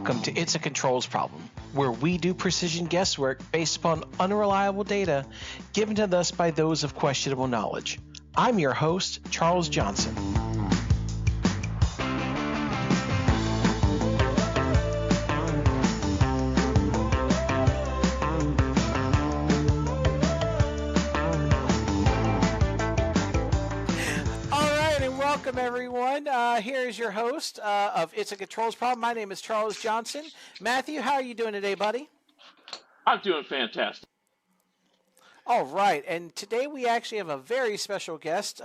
Welcome to It's a Controls Problem, where we do precision guesswork based upon unreliable data given to us by those of questionable knowledge. I'm your host, Charles Johnson. Welcome, everyone. Here's your host of It's a Controls Problem. My name is Charles Johnson. Matthew, how are you doing today, buddy? I'm doing fantastic. All right, and today we actually have a very special guest,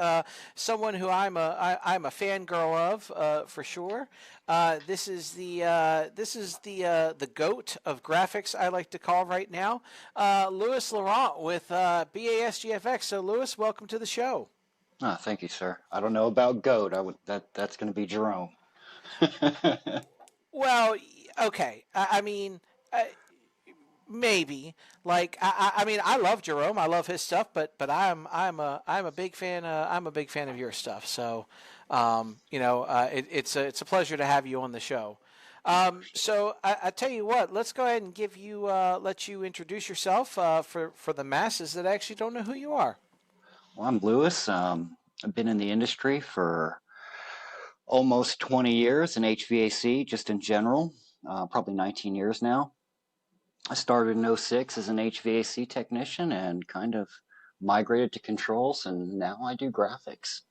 someone who I'm a fangirl of for sure. This is the GOAT of graphics, I like to call right now, Louis Laurents with BASGFX. So, Louis, welcome to the show. Oh, thank you, sir. I don't know about goat. That's going to be Jerome. Well, okay. I mean, maybe. Like, I mean, I love Jerome. I love his stuff, but I'm a big fan. I'm a big fan of your stuff. So, it's a pleasure to have you on the show. So I tell you what. Let's go ahead and let you introduce yourself for the masses that actually don't know who you are. Well, I'm Louis. I've been in the industry for almost 20 years in HVAC, just in general, probably 19 years now. I started in 2006 as an HVAC technician and kind of migrated to controls, and now I do graphics.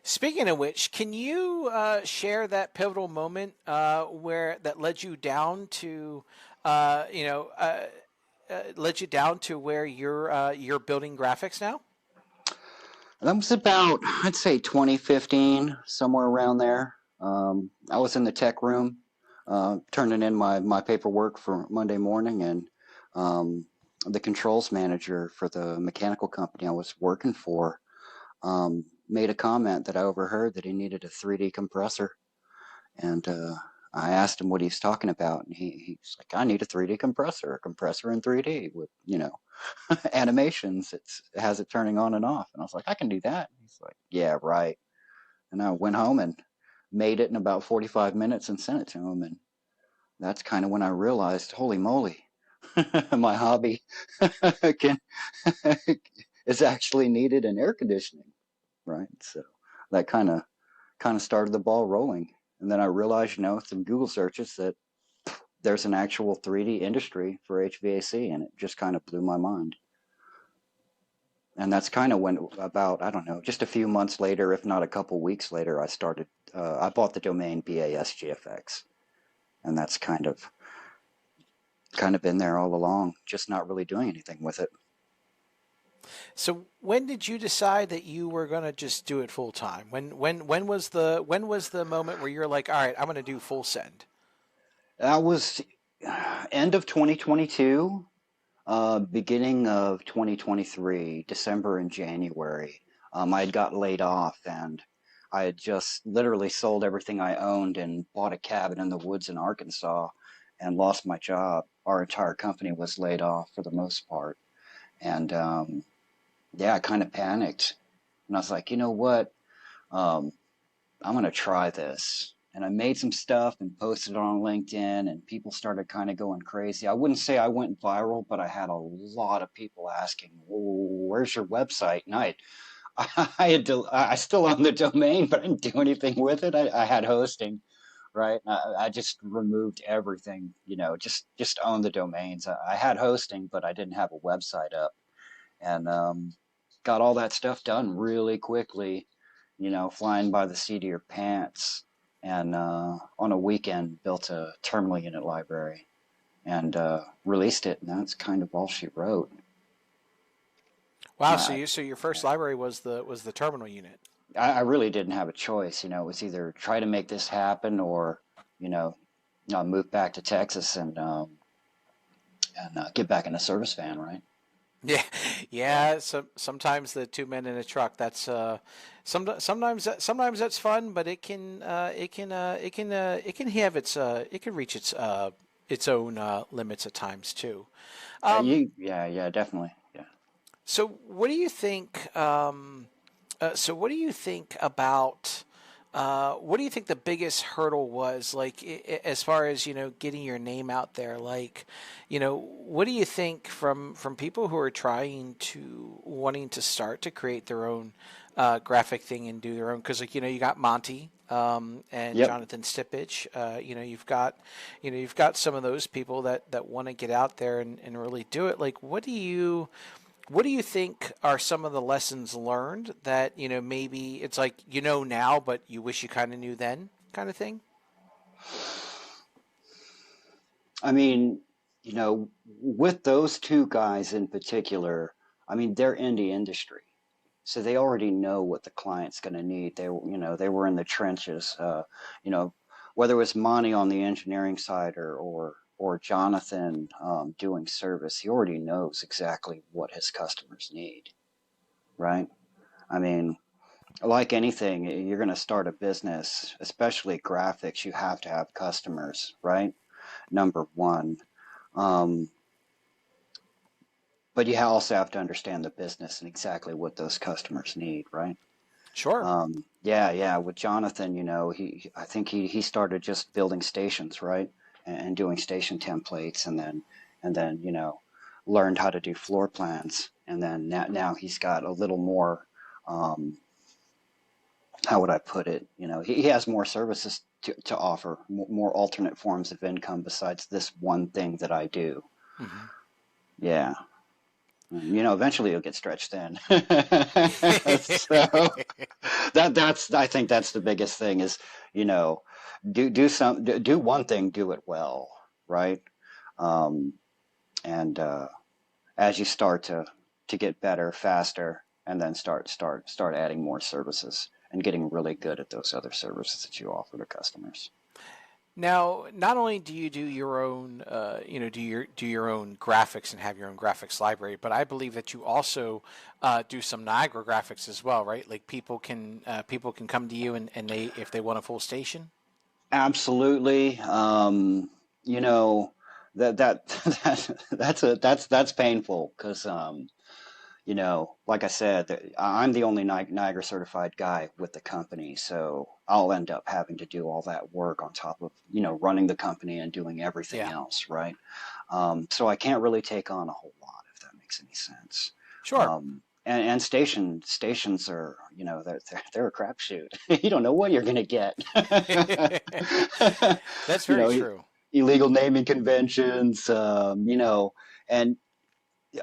Speaking of which, can you share that pivotal moment where that led you down to, where you're building graphics now? That was about, I'd say 2015, somewhere around there. I was in the tech room, turning in my paperwork for Monday morning, and the controls manager for the mechanical company I was working for made a comment that I overheard that he needed a 3D compressor. And I asked him what he was talking about, and he's like, I need a 3D compressor, a compressor in 3D with, animations. It has it turning on and off. And I was like, I can do that. And he's like, yeah, right. And I went home and made it in about 45 minutes and sent it to him. And that's kind of when I realized, holy moly, my hobby is actually needed in air conditioning, right? So that kind of started the ball rolling. And then I realized, some Google searches that there's an actual 3D industry for HVAC, and it just kind of blew my mind. And that's kind of when about, I don't know, just a few months later, if not a couple weeks later, I bought the domain BASGFX. And that's kind of been there all along, just not really doing anything with it. So when did you decide that you were going to just do it full time? When was the moment where you're like, all right, I'm going to do full send? That was end of 2022, beginning of 2023, December and January. I had got laid off, and I had just literally sold everything I owned and bought a cabin in the woods in Arkansas and lost my job. Our entire company was laid off for the most part. And I kind of panicked. And I was like, you know what? I'm going to try this. And I made some stuff and posted it on LinkedIn, and people started kind of going crazy. I wouldn't say I went viral, but I had a lot of people asking, where's your website? And I still own the domain, but I didn't do anything with it. I had hosting, right? I just removed everything, just own the domains. I had hosting, but I didn't have a website up. And got all that stuff done really quickly, flying by the seat of your pants. And on a weekend, built a terminal unit library and released it. And that's kind of all she wrote. Wow! So your first library was the terminal unit. I really didn't have a choice. It was either try to make this happen or, move back to Texas and get back in a service van, right? Yeah. So sometimes the two men in a truck. That's sometimes that's fun, but it can reach its own limits at times too. Definitely. Yeah. So what do you think? About what do you think the biggest hurdle was, like as far as getting your name out there? Like, what do you think from people who are wanting to start to create their own graphic thing and do their own? Because you got Monty and Yep. Jonathan Stipich. You've got some of those people that want to get out there and really do it. Like, what do you think are some of the lessons learned that, maybe it's like, now, but you wish you kind of knew then kind of thing? I mean, with those two guys in particular, I mean, they're in the industry, so they already know what the client's going to need. They were in the trenches. You know, whether it was Monty on the engineering side or Jonathan doing service, he already knows exactly what his customers need, right? I mean, like anything, you're going to start a business, especially graphics, you have to have customers, right? Number one. Um, but you also have to understand the business and exactly what those customers need, right? Sure. Yeah. With Jonathan, I think he started just building stations, right, and doing station templates, and then learned how to do floor plans, and then now he's got a little more. How would I put it? He has more services to offer, more alternate forms of income besides this one thing that I do. Hmm. Yeah. Eventually you'll get stretched thin. So that's I think that's the biggest thing is, do one thing, do it well, right? Um, and as you start to get better, faster, and then start adding more services and getting really good at those other services that you offer to customers. Now, not only do you do your own, do your own graphics and have your own graphics library, but I believe that you also do some Niagara graphics as well, right? Like people can come to you and they if they want a full station. Absolutely. You know that that's painful because like I said, I'm the only Niagara certified guy with the company, so I'll end up having to do all that work on top of running the company and doing everything Yeah. else, right? So I can't really take on a whole lot if that makes any sense. Sure. And stations are they're a crapshoot. You don't know what you're gonna get. That's you very know, true. illegal naming conventions, and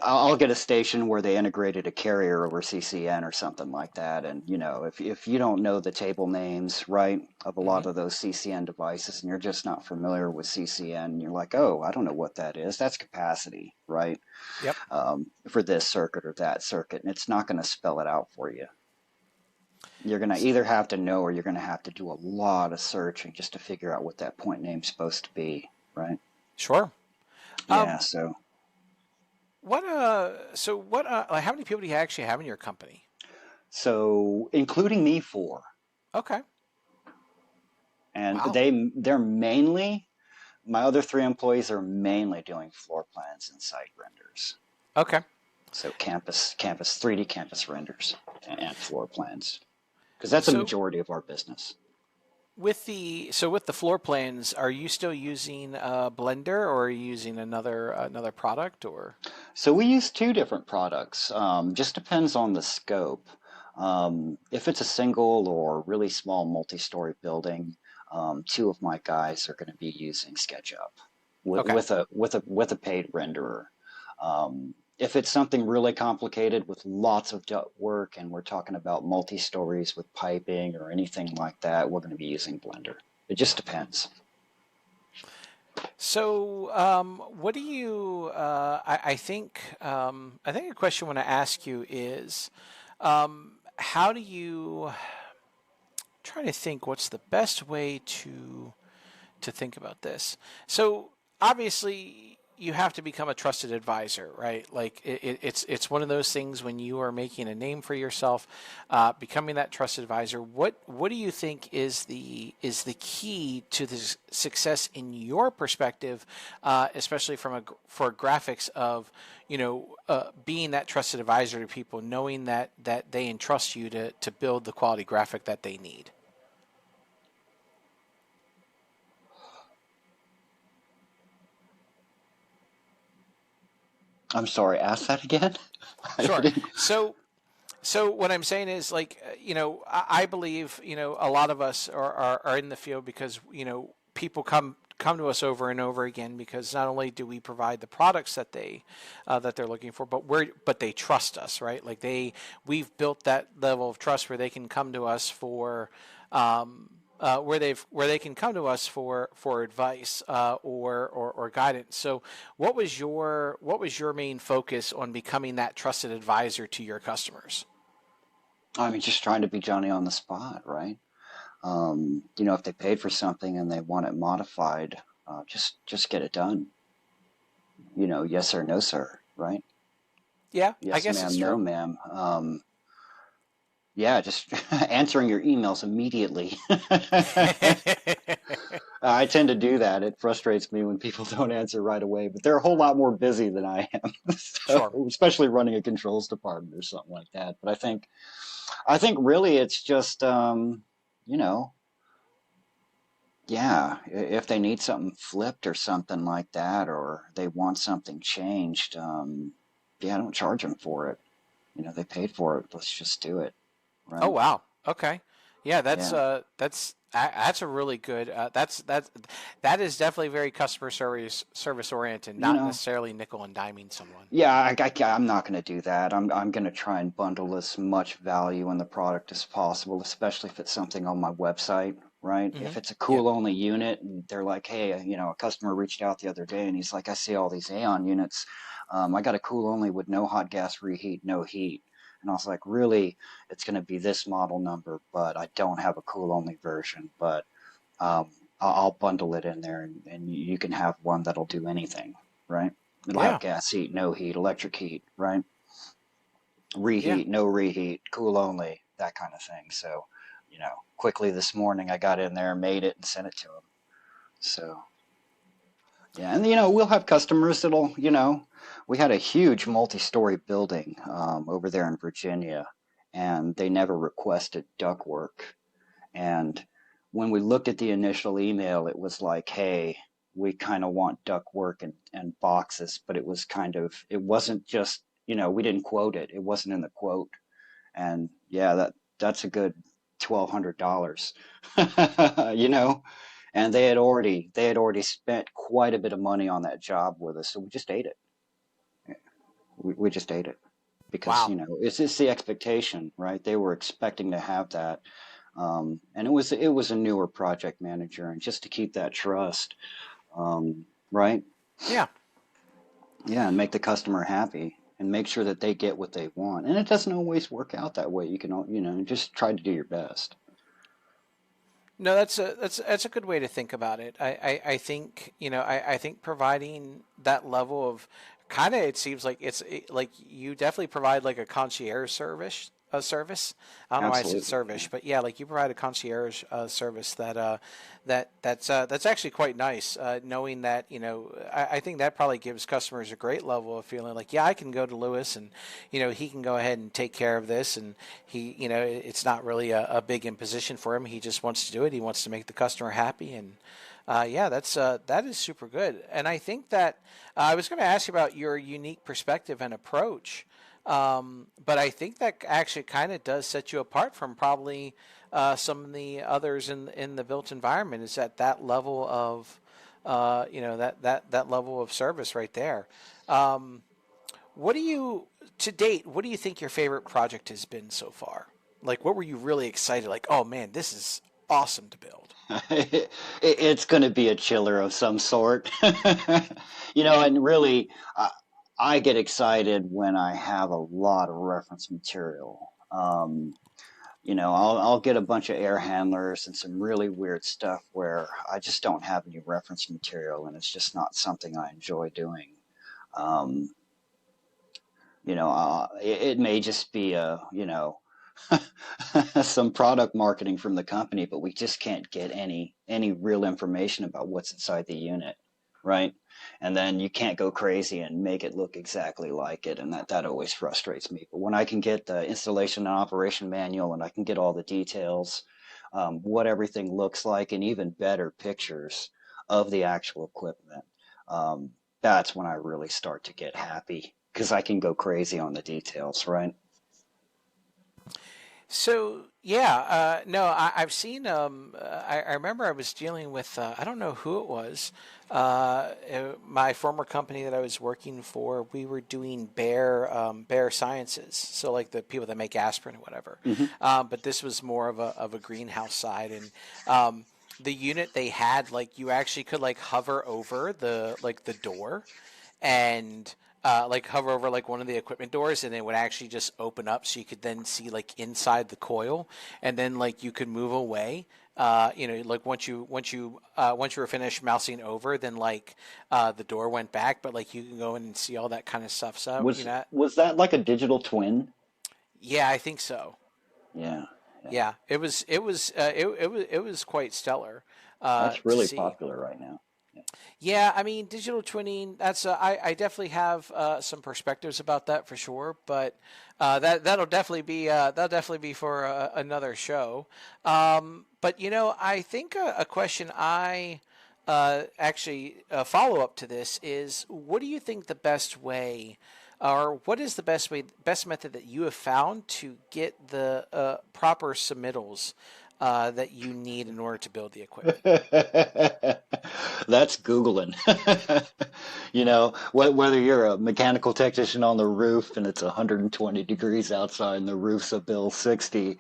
I'll get a station where they integrated a carrier over CCN or something like that. And, if you don't know the table names, right, of a lot Hmm. of those CCN devices and you're just not familiar with CCN, you're like, oh, I don't know what that is. That's capacity, right, Yep. for this circuit or that circuit. And it's not going to spell it out for you. You're going to either have to know or you're going to have to do a lot of searching just to figure out what that point name's supposed to be, right? Sure. Yeah, Um, so. like, how many people do you actually have in your company? So, including me, four. Okay. And Wow. they're mainly, my other three employees are mainly doing floor plans and site renders. Okay. So 3D campus renders and floor plans, because that's a So majority of our business. with the floor plans, are you still using Blender or are you using another product or? So we use two different products. Just depends on the scope. If it's a single or really small multi-story building, two of my guys are going to be using SketchUp Okay. with a paid renderer. If it's something really complicated with lots of duct work and we're talking about multi-stories with piping or anything like that, we're going to be using Blender. It just depends. So, what do you? I think a question I want to ask you is, how do you? Trying to think what's the best way to think about this. So obviously you have to become a trusted advisor, right? Like it's one of those things when you are making a name for yourself, becoming that trusted advisor. What do you think is the key to the success in your perspective, especially for graphics of being that trusted advisor to people, knowing that they entrust you to build the quality graphic that they need. I'm sorry, ask that again. I Sure. didn't. So what I'm saying is, like, I believe, a lot of us are in the field because, people come to us over and over again because not only do we provide the products that they're looking for, but they trust us, right? Like we've built that level of trust where they can come to us for where they can come to us for advice or guidance. So what was your main focus on becoming that trusted advisor to your customers? I mean, just trying to be Johnny on the spot, right? If they paid for something and they want it modified, just get it done. Yes or no, sir, right? Yeah, I Yes, guess it's ma'am, no, true. ma'am. Yeah, just answering your emails immediately. I tend to do that. It frustrates me when people don't answer right away, but they're a whole lot more busy than I am. Sure. So, especially running a controls department or something like that. But I think really it's just, you know, yeah, if they need something flipped or something like that, or they want something changed, yeah, don't charge them for it. They paid for it. Let's just do it, Oh right? wow. Okay. Yeah, that's Yeah. that's a really good. That is definitely very customer service oriented, You not know, necessarily nickel and diming someone. yeah, I'm not going to do that. I'm going to try and bundle as much value in the product as possible, especially if it's something on my website, right? Hmm. If it's a Yeah. cool only unit and they're like, hey, a customer reached out the other day and he's like, I see all these Aeon units. I got a cool only with no hot gas reheat, no heat. And I was like, really, it's going to be this model number, but I don't have a cool only version, but um, I'll bundle it in there and you can have one that'll do anything, right? It'll have Yeah. gas heat, no heat, electric heat, right? Yeah. Reheat, no reheat, cool only, that kind of thing. So, quickly this morning I got in there, made it, and sent it to them. So, yeah, and we'll have customers we had a huge multi-story building over there in Virginia, and they never requested ductwork. And when we looked at the initial email, it was like, hey, we kind of want ductwork and boxes, but it wasn't just, we didn't quote it. It wasn't in the quote. And yeah, that's a good $1,200, you know, and they had already spent quite a bit of money on that job with us. So we just ate it. We just ate it because, Wow. it's the expectation, right? They were expecting to have that. And it was a newer project manager, and just to keep that trust, right? Yeah. Yeah, and make the customer happy, and make sure that they get what they want. And it doesn't always work out that way. You can, just try to do your best. No, that's a good way to think about it. I think I think providing that level of kind of, it seems like like you definitely provide like a concierge service. I don't know why I said Absolutely, service, yeah. but yeah, like you provide a concierge service that's actually quite nice. Knowing that, I think that probably gives customers a great level of feeling like, yeah, I can go to Lewis and he can go ahead and take care of this, and it's not really a big imposition for him. He just wants to do it. He wants to make the customer happy, and yeah, that is super good. And I think that I was going to ask you about your unique perspective and approach, but I think that actually kind of does set you apart from probably some of the others in the built environment. Is that level of that level of service right there. Um, what do you to date? What do you think your favorite project has been so far? Like, what were you really excited? Like, oh man, this is awesome to build. It's going to be a chiller of some sort. And really, I get excited when I have a lot of reference material. I'll get a bunch of air handlers and some really weird stuff where I just don't have any reference material, and it's just not something I enjoy doing. Um, it may just be some product marketing from the company, but we just can't get any real information about what's inside the unit, right? And then you can't go crazy and make it look exactly like it, and that always frustrates me. But when I can get the installation and operation manual, and I can get all the details, what everything looks like, and even better pictures of the actual equipment, that's when I really start to get happy. because I can go crazy on the details, right? So yeah, no, I've seen. I remember I was dealing with. I don't know who it was. My former company that I was working for, we were doing bear sciences. So like the people that make aspirin or whatever. Hmm. But this was more of a greenhouse side, and the unit they had, like you actually could like hover over the door and like hover over like one of the equipment doors and it would actually just open up so you could then see like inside the coil and then like you could move away. Like once you were finished mousing over, then like the door went back, but like you can go in and see all that kind of stuff. So Was that like a digital twin? yeah, I think so. Yeah, yeah. Yeah, it was quite stellar That's to really see. popular right now. Yeah. Yeah, I mean, digital twinning. I definitely have some perspectives about that for sure, but that'll definitely be for another show. But I think a question I actually follow up to this is, what do you think the best way, or what is the best method that you have found to get the proper submittals that you need in order to build the equipment? That's Googling. Whether you're a mechanical technician on the roof and it's 120 degrees outside and the roof's a bill 60,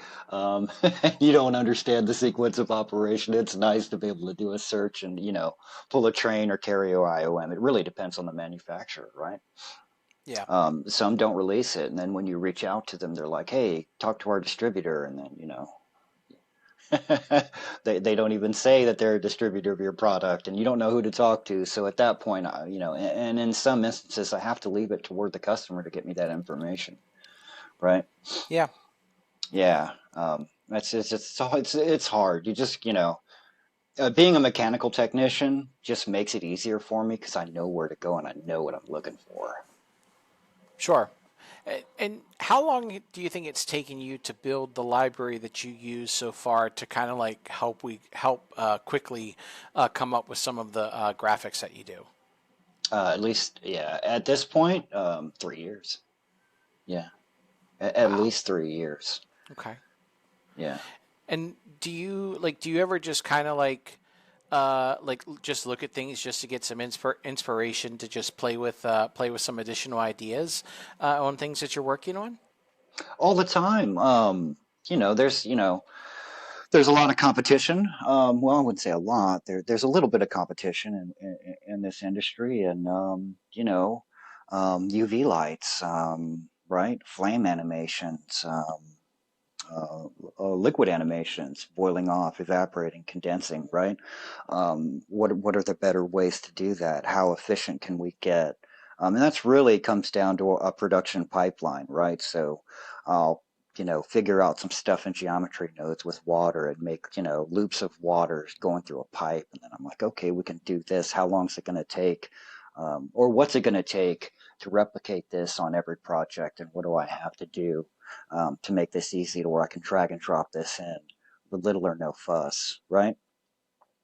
you don't understand the sequence of operation. It's nice to be able to do a search and, pull a train or carry a IOM. It really depends on the manufacturer, right? Yeah. Some don't release it. And then when you reach out to them, they're like, hey, talk to our distributor. And then, they don't even say that they're a distributor of your product, and you don't know who to talk to. So at that point, and in some instances, I have to leave it toward the customer to get me that information, right? Yeah. Yeah, it's hard. You just being a mechanical technician just makes it easier for me because I know where to go and I know what I'm looking for. Sure. And how long do you think it's taken you to build the library that you use so far to kind of like help quickly come up with some of the graphics that you do? At least, yeah, at this point, 3 years. Yeah, at Wow. least 3 years. Okay. Yeah. And do you ever just kind of like just look at things just to get some inspiration to just play with some additional ideas on things that you're working on? All the time. There's there's a lot of competition. Well, I wouldn't say a lot. There's a little bit of competition in this industry, and UV lights, right? Flame animations, uh, liquid animations, boiling off, evaporating, condensing, right? What are the better ways to do that? How efficient can we get? And that's really comes down to a production pipeline, right? So I'll figure out some stuff in geometry nodes with water and make loops of water going through a pipe, and then I'm like, okay, we can do this. How long is it going to take? Or what's it going to take to replicate this on every project? And what do I have to do to make this easy to where I can drag and drop this in with little or no fuss, right?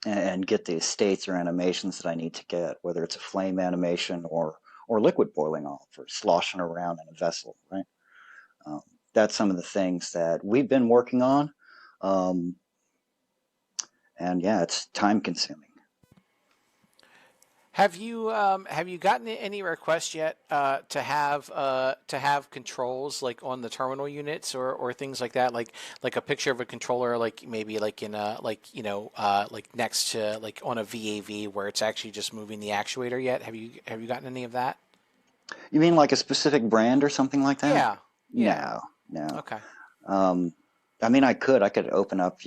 And get the states or animations that I need to get, whether it's a flame animation or liquid boiling off or sloshing around in a vessel, right? Um, that's some of the things that we've been working on. Um, and yeah, it's time consuming. Have you gotten any requests yet to have controls like on the terminal units or things like that, like a picture of a controller, like maybe like in a like next to like on a VAV where it's actually just moving the actuator yet? Have you gotten any of that? You mean like a specific brand or something like that? Yeah, yeah. No, no. Okay. Um, I mean, I could open up,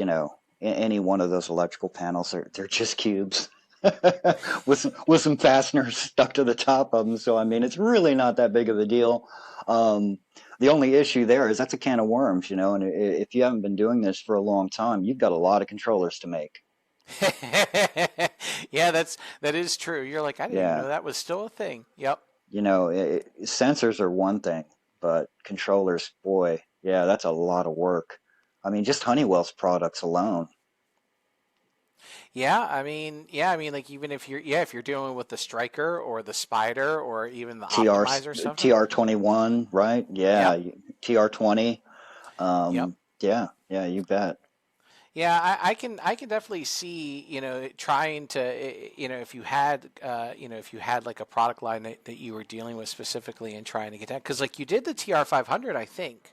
any one of those electrical panels. They're just cubes with some fasteners stuck to the top of them. So I mean, it's really not that big of a deal. Um, the only issue there is that's a can of worms, and if you haven't been doing this for a long time, you've got a lot of controllers to make. Yeah, that is true. You're like, I didn't even Yeah, know that was still a thing. Yep. sensors are one thing, but controllers, boy, yeah, that's a lot of work. I mean, just Honeywell's products alone. like even if you're dealing with the striker or the spider or even the TR optimizer stuff. TR21, right? Yep. Yeah, TR20. Yep. Yeah, yeah, you bet. Yeah, I can definitely see, trying to, if you had like a product line that you were dealing with specifically and trying to get that, because like you did the TR500, I think,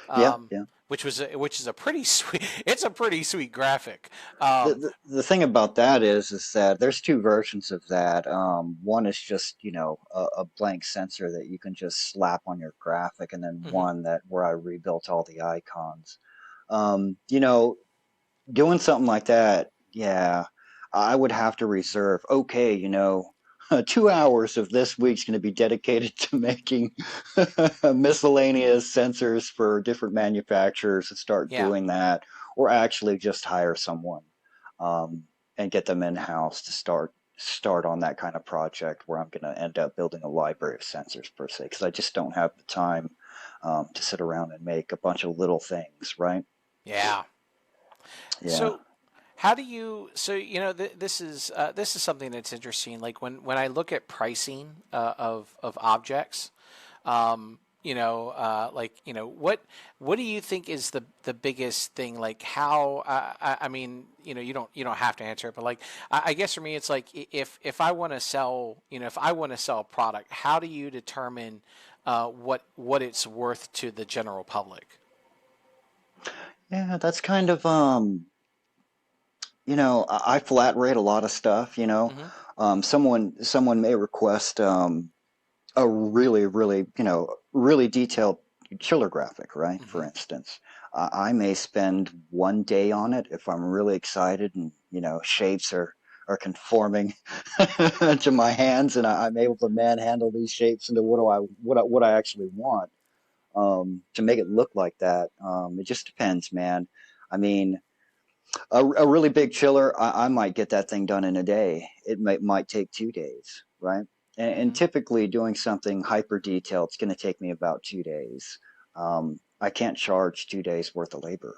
Yeah, um, yeah. which is a pretty sweet, it's a pretty sweet graphic. The thing about that is that there's two versions of that. One is just, a blank sensor that you can just slap on your graphic, and then Mhm. one that where I rebuilt all the icons. You know, doing something like that, yeah, I would have to reserve, okay, 2 hours of this week's going to be dedicated to making miscellaneous sensors for different manufacturers and start Yeah, doing that, or actually just hire someone um, and get them in house to start on that kind of project where I'm going to end up building a library of sensors per se, because I just don't have the time to sit around and make a bunch of little things, right? yeah. Yeah. So how do you? So this is something that's interesting. Like when I look at pricing of objects, what do you think is the biggest thing? Like how? I mean, you don't have to answer it, but like I guess for me, it's like if I want to sell, if I want to sell a product, how do you determine what it's worth to the general public? Yeah, that's kind of I flat rate a lot of stuff, Hmm. someone may request a really, really, really detailed chiller graphic, right? For Hmm. instance, I may spend one day on it if I'm really excited and, shapes are conforming to my hands and I'm able to manhandle these shapes into what I actually want to make it look like that. It just depends, man. I mean, a really big chiller, I might get that thing done in a day. It might take 2 days, right? And Hmm. typically, doing something hyper detailed, it's going to take me about 2 days. I can't charge 2 days worth of labor.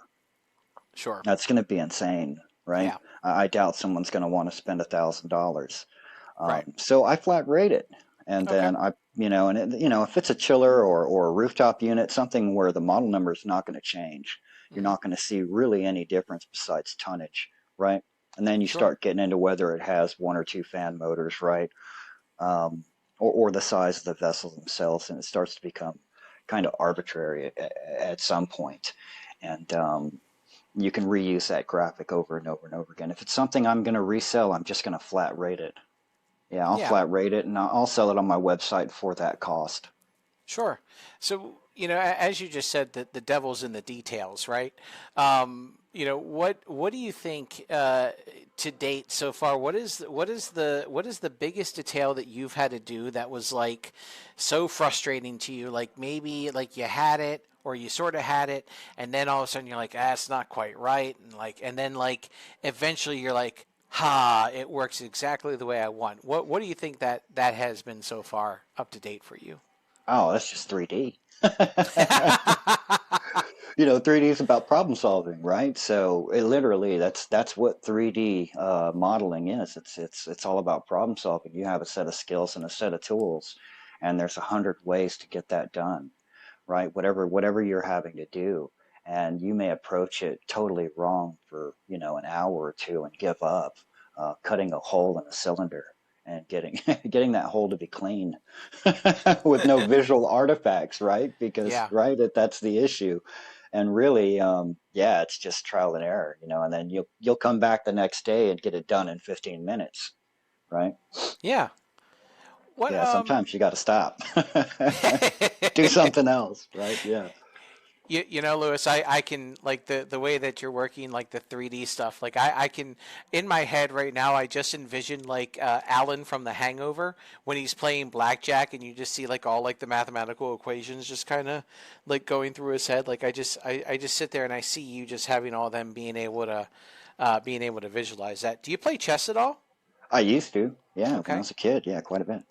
Sure. That's going to be insane, right? Yeah. I doubt someone's going to want to spend $1,000. Right. So I flat rate it, and Okay. then if it's a chiller or a rooftop unit, something where the model number is not going to change, you're Hmm. not going to see really any difference besides tonnage, right? And then you Sure. start getting into whether it has one or two fan motors, right? Um, or the size of the vessels themselves, and it starts to become kind of arbitrary at some point. And you can reuse that graphic over and over and over again. If it's something I'm going to resell, I'm just going to flat rate it. Yeah, I'll Yeah. flat rate it and I'll sell it on my website for that cost. Sure. So, as you just said, that the devil's in the details, right? What do you think to date so far? What is the biggest detail that you've had to do that was like so frustrating to you? Like maybe like you had it or you sort of had it, and then all of a sudden you're like, it's not quite right, and then like eventually you're like, ha, it works exactly the way I want. What do you think that has been so far up to date for you? Oh, that's just 3D. 3D is about problem solving, right? So it literally that's what 3D modeling is. It's all about problem solving. You have a set of skills and a set of tools, and there's 100 ways to get that done, right? Whatever you're having to do, and you may approach it totally wrong for an hour or two and give up, cutting a hole in a cylinder and getting getting that hole to be clean with no visual artifacts, right? Because Yeah. that's the issue, and really, yeah, it's just trial and error, and then you'll come back the next day and get it done in 15 minutes, right? Yeah. What Yeah, sometimes you got to stop, do something else, right? Yeah. Lewis, I can like the way that you're working like the 3D stuff. Like I can in my head right now I just envision like Alan from The Hangover when he's playing blackjack and you just see like all like the mathematical equations just kind of like going through his head. Like I just sit there and I see you just having all them being able to visualize that. Do you play chess at all? I used to, yeah, when I Okay. was a kid, yeah, quite a bit.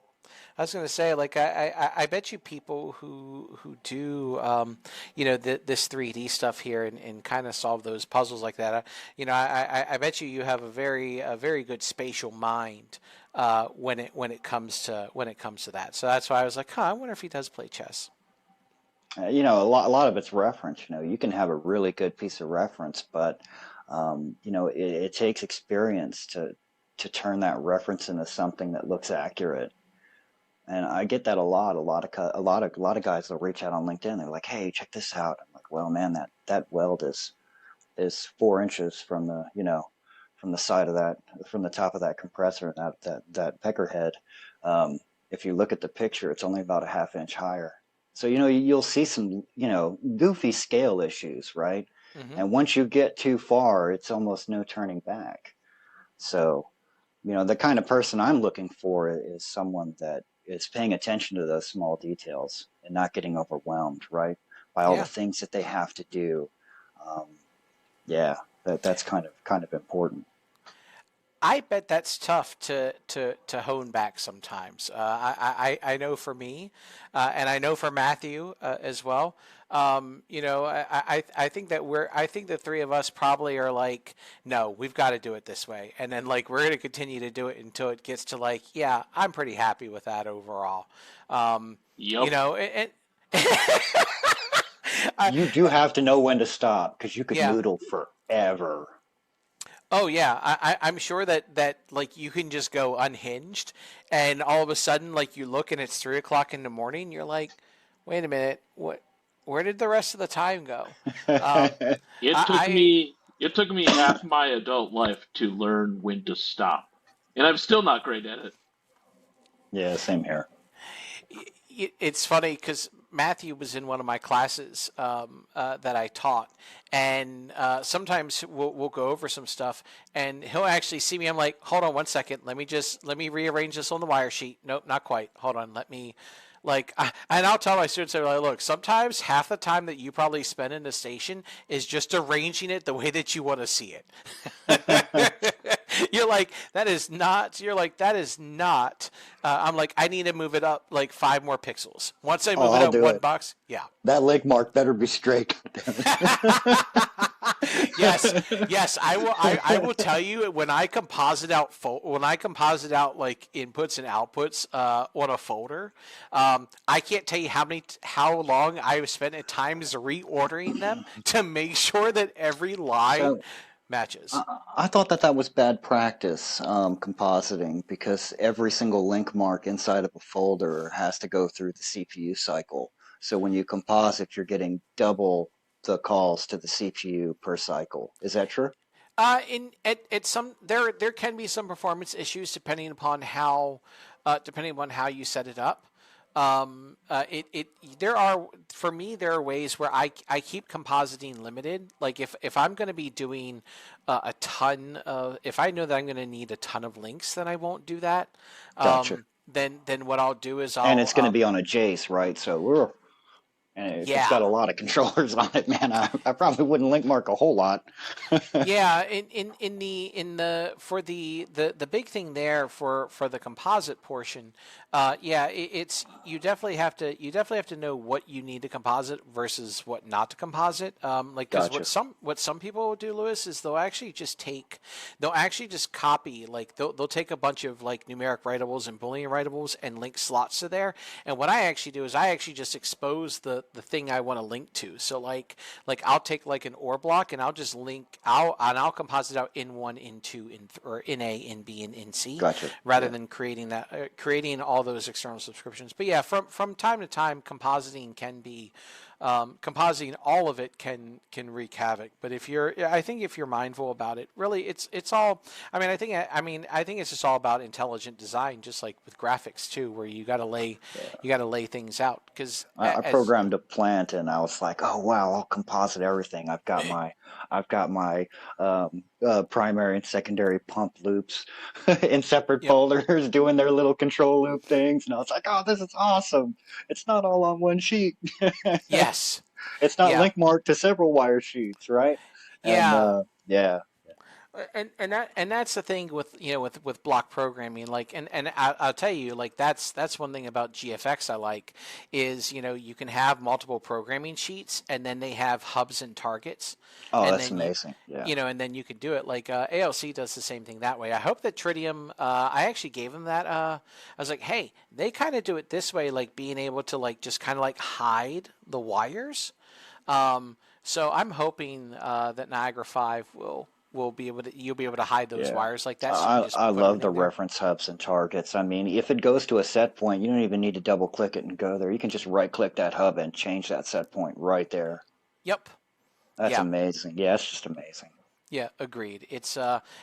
I was going to say, like, I bet you people who do, this 3D stuff here and kind of solve those puzzles like that. I bet you have a very good spatial mind when it comes to that. So that's why I was like, huh, I wonder if he does play chess. A lot of it's reference. You can have a really good piece of reference, but it takes experience to turn that reference into something that looks accurate. And I get that a lot. A lot of guys will reach out on LinkedIn. They're like, "Hey, check this out." I'm like, "Well, man, that weld is 4 inches from from the side of that, from the top of that compressor, that pecker head. If you look at the picture, it's only about a half inch higher. So you'll see some goofy scale issues, right? Hmm. And once you get too far, it's almost no turning back. So the kind of person I'm looking for is someone that is paying attention to those small details and not getting overwhelmed, right, by all the Yeah. things that they have to do. Um, yeah, that's kind of important. I bet that's tough to hone back sometimes. I know for me, and I know for Matthew as well. I think I think the three of us probably are like, no, we've got to do it this way, and then like we're going to continue to do it until it gets to like, yeah, I'm pretty happy with that overall. Um, you Yep. know, and, I, You do have to know when to stop because you could yeah. noodle forever. Oh yeah, I'm sure that like you can just go unhinged, and all of a sudden like you look and it's 3 o'clock in the morning. You're like, wait a minute, what? Where did the rest of the time go? Um, I, It took me half my adult life to learn when to stop, and I'm still not great at it. Yeah, same here. it's funny because Matthew was in one of my classes that I taught, and sometimes we'll go over some stuff, and he'll actually see me. I'm like, hold on one second, let me rearrange this on the wire sheet. Nope, not quite. Hold on, let me. And I'll tell my students, like, look, sometimes half the time that you probably spend in the station is just arranging it the way that you want to see it. You're like, that is not. I'm like, I need to move it up like 5 more pixels. Once I Oh, move it I'll up do one it. box, yeah. That link mark better be straight. Yes, yes, I will. I will tell you when I composite out like inputs and outputs on a folder. I can't tell you how long I've spent at times reordering them to make sure that every line So matches. I thought that was bad practice, compositing, because every single link mark inside of a folder has to go through the CPU cycle. So when you composite, you're getting double the calls to the CPU per cycle. Is that true? In at some there can be some performance issues depending upon how you set it up. It there are for me there are ways where I keep compositing limited. Like if I'm going to be doing a ton of if I know that I'm going to need a ton of links, then I won't do that. Gotcha. Then what I'll do is And I'll it's going to be on a Jace, right? And if it's yeah. got a lot of controllers on it, man, I probably wouldn't link mark a whole lot. Yeah, in the for the big thing there for the composite portion, yeah, it's you definitely have to know what you need to composite versus what not to composite. Like because Gotcha. what some people will do, Lewis, is they'll actually just copy like they'll take a bunch of like numeric writables and Boolean writables and link slots to there. And what I actually do is I actually just expose the thing I want to link to. So like I'll take like an OR block and I'll just link I'll composite out in one, in two, or in A, in B, and in C, Gotcha. rather Yeah. than creating all those external subscriptions. But yeah, from time to time, compositing can be compositing all of it can wreak havoc. But I think if you're mindful about it, really, it's all. I think it's just all about intelligent design, just like with graphics too, where you got to lay things out because I as programmed a plant and I was like, oh wow, I'll composite everything. I've got my primary and secondary pump loops in separate yep. folders doing their little control loop things. And I was like, oh, this is awesome. It's not all on one sheet. Yes. It's not Yeah. link marked to several wire sheets, right? And Yeah. yeah. And that's the thing with with block programming, like, and I'll tell you, like, that's one thing about GFX I like is you can have multiple programming sheets, and then they have hubs and targets, Oh, and that's then amazing. Yeah. and then you can do it like ALC does the same thing that way. I hope that Tritium, I actually gave them that. I was like, hey, they kind of do it this way, like being able to like just kind of like hide the wires. So I'm hoping that Niagara 5 will be able to you'll be able to hide those Yeah. wires like that, so you can I just put love the everything there. reference hubs and targets. I mean, if it goes to a set point, you don't even need to double click it and go there. You can just right click that hub and change that set point right there. Yep. That's Yeah. amazing. Yeah, it's just amazing. Yeah. Agreed. It's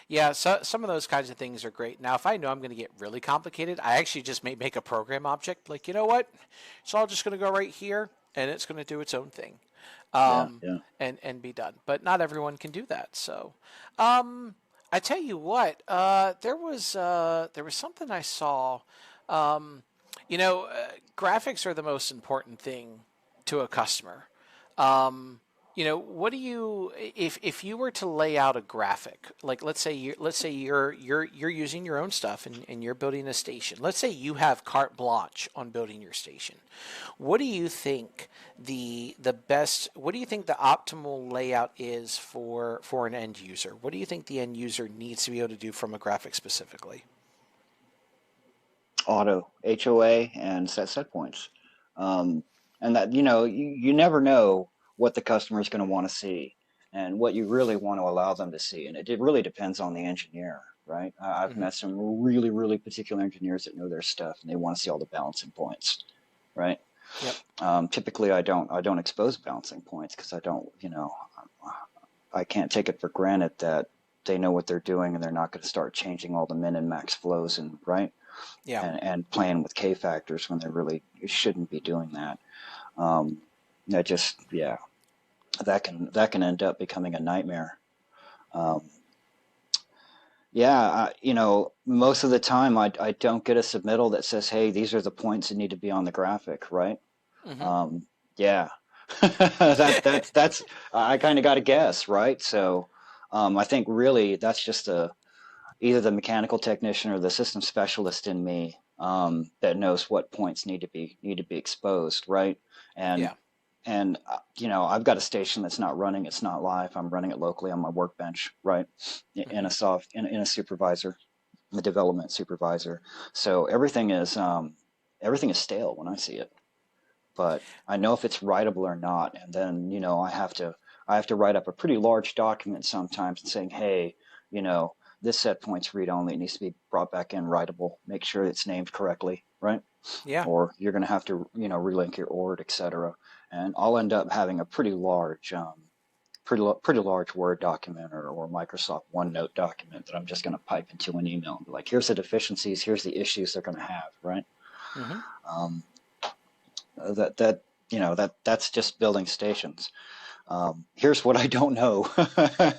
yeah. So some of those kinds of things are great. Now, if I know I'm going to get really complicated, I actually just may make a program object. Like, you know what? It's all just going to go right here, and it's going to do its own thing, Yeah, um, yeah. and be done. But not everyone can do that. So, I tell you what, there was something I saw. Um, graphics are the most important thing to a customer. Um, what do you if you were to lay out a graphic, like let's say you're using your own stuff and you're building a station. Let's say you have carte blanche on building your station. What do you think the best? What do you think the optimal layout is for an end user? What do you think the end user needs to be able to do from a graphic specifically? Auto, HOA, and set points. Um, and that, you never know what the customer is going to want to see and what you really want to allow them to see. And it really depends on the engineer, right? I've Hmm. met some really, really particular engineers that know their stuff and they want to see all the balancing points, right? Yep. Typically, I don't expose balancing points because I can't take it for granted that they know what they're doing and they're not going to start changing all the min and max flows and right Yeah. and playing with K factors when they really shouldn't be doing that. Um, that just yeah, that can end up becoming a nightmare. Um, yeah, most of the time I don't get a submittal that says, hey, these are the points that need to be on the graphic, right? Hmm. Um, yeah, that's I kind of got to guess, right? So I think really that's just either the mechanical technician or the system specialist in me that knows what points need to be exposed, right? And Yeah. I've got a station that's not running, it's not live. I'm running it locally on my workbench, right? In Hmm. a in a supervisor, a development supervisor. So everything is stale when I see it, but I know if it's writable or not. And then, I have to write up a pretty large document sometimes and saying, hey, you know, this set point's read only. It needs to be brought back in writable. Make sure it's named correctly, right? Yeah. Or you're going to have to, relink your ord, etc. And I'll end up having a pretty large Word document or Microsoft OneNote document that I'm just going to pipe into an email and be like, here's the deficiencies, here's the issues they're going to have, right? Hmm. Um, that's just building stations. Here's what I don't know.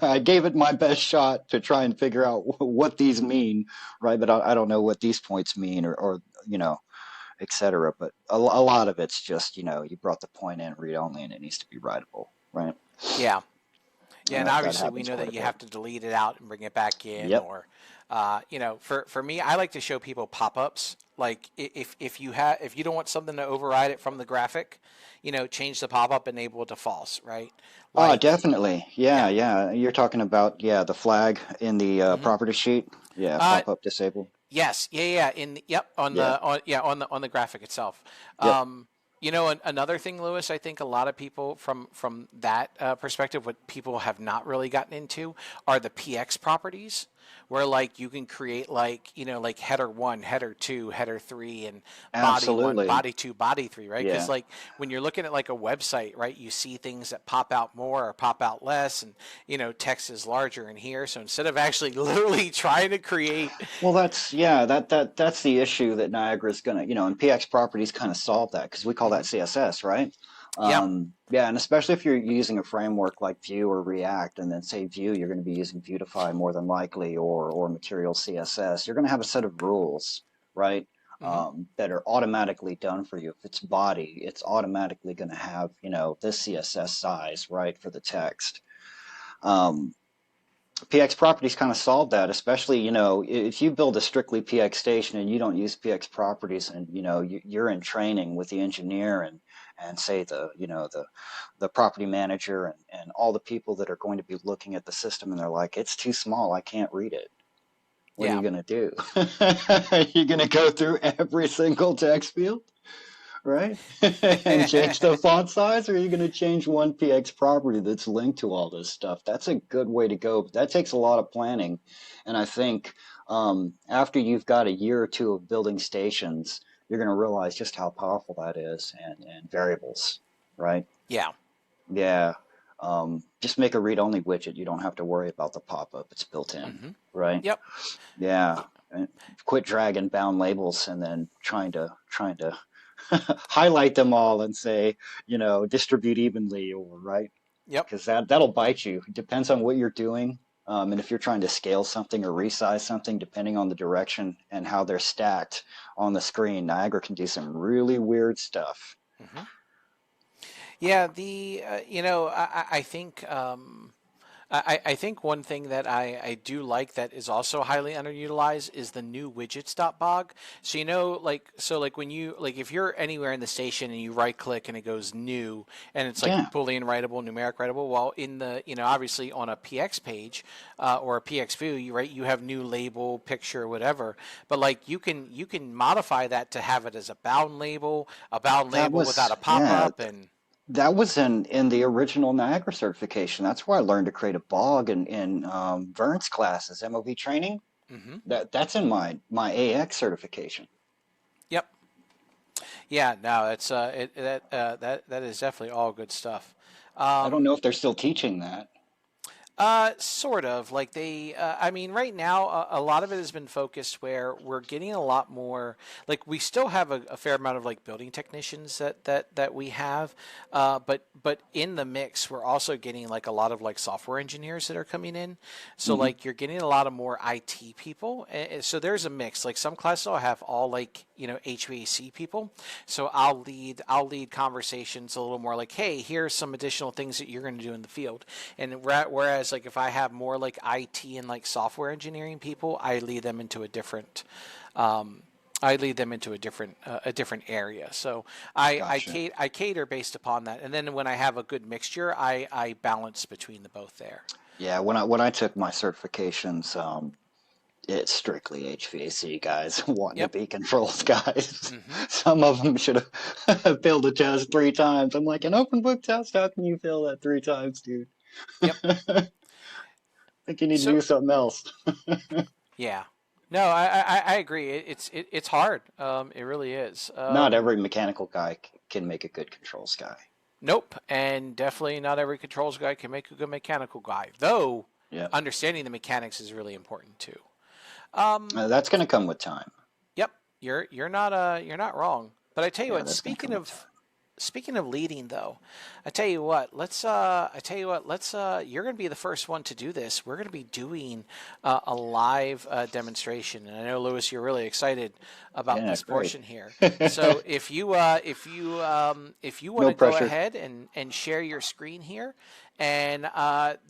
I gave it my best shot to try and figure out what these mean, right? But I don't know what these points mean or etc. But a lot of it's just, you brought the point in read only and it needs to be writable, right? Yeah. Yeah, And and that obviously we happens know quite that a you bit. have to delete it out and bring it back in, Yep. or, for me, I like to show people pop-ups. Like if you don't want something to override it from the graphic, change the pop-up, enable it to false, right? Oh, Like, definitely. yeah. Yeah, yeah. You're talking about, yeah, the flag in the Hmm. property sheet. Yeah, Uh, pop up disabled. yes, yeah, yeah. Yep, Yeah. on the graphic itself. Yep. Another thing, Lewis, I think a lot of people from that perspective, what people have not really gotten into are the PX properties, where like you can create like like header one, header two, header three, and body one, Absolutely. body two, body three, right? Because Yeah. like when you're looking at like a website, right, you see things that pop out more or pop out less, and text is larger in here. So instead of actually literally trying to create, Well, that's the issue that Niagara's gonna, and PX properties kind of solve that because we call mhm, that CSS, right? yeah, Yeah, and especially if you're using a framework like Vue or React, and then say Vue, you're going to be using Vuetify more than likely, or Material CSS. You're going to have a set of rules, right? hmm, That are automatically done for you. If it's body, it's automatically going to have, this CSS size, right, for the text. Um, PX properties kind of solve that, especially, if you build a strictly PX station and you don't use PX properties, and, you're in training with the engineer and say the property manager and all the people that are going to be looking at the system, and they're like, it's too small, I can't read it. What are Yeah. you going to do? Are you going to go through every single text field, right? And change the font size, or are you going to change one PX property that's linked to all this stuff? That's a good way to go, but that takes a lot of planning. And I think after you've got a year or two of building stations, you're going to realize just how powerful that is, and variables, right? Yeah. Yeah. Just make a read-only widget. You don't have to worry about the pop-up. It's built in, Hmm. right? Yep. Yeah. Y- And quit dragging bound labels and then trying to highlight them all and say, distribute evenly, or right, Yep. because that'll bite you. It depends on what you're doing. And if you're trying to scale something or resize something, depending on the direction and how they're stacked on the screen, Niagara can do some really weird stuff. Hmm. Yeah. I think I think one thing that I do like that is also highly underutilized is the new widgets.bog. So like when you like if you're anywhere in the station and you right click and it goes new and it's like Yeah, Boolean writable, numeric writable. Well, in the obviously on a PX page or a PX view, you have new label, picture, whatever. But like you can modify that to have it as a bound that label without was a pop yeah. up, and That was in the original Niagara certification. That's where I learned to create a bog in Vern's classes, MOV training. hmm. That's in my AX certification. Yep. Yeah, no, it's that is definitely all good stuff. I don't Um, know if they're still teaching that. Sort of like I mean, right now, a lot of it has been focused where we're getting a lot more. Like, we still have a fair amount of like building technicians that we have, but in the mix, we're also getting like a lot of like software engineers that are coming in. So Hmm. like you're getting a lot of more IT people. So there's a mix. Like some classes will have all like HVAC people. So I'll lead conversations a little more like, hey, here's some additional things that you're going to do in the field. And whereas like if I have more like IT and like software engineering people, um, I lead them into a different area. So Gotcha. I cater based upon that, and then when I have a good mixture, I balance between the both there. Yeah, when I took my certifications, it's strictly HVAC guys wanting to Yep. be controls guys. Hmm. Some of them should have failed the test 3 times. I'm like, an open book test? How can you fail that 3 times, dude? Yep. I think you need to So do something else. yeah. No, I agree. It's hard. It really is. Not every mechanical guy can make a good controls guy. Nope, and definitely not every controls guy can make a good mechanical guy. Though Yeah, understanding the mechanics is really important too. Um, that's going to come with time. yep, you're not wrong. But I tell you Yeah, what, that's going to come with time. speaking of leading though, let's you're going to be the first one to do this. We're going to be doing a live demonstration, and I know Louis, you're really excited about Yeah, this great. portion here. So if you want No to go pressure. ahead and share your screen here, and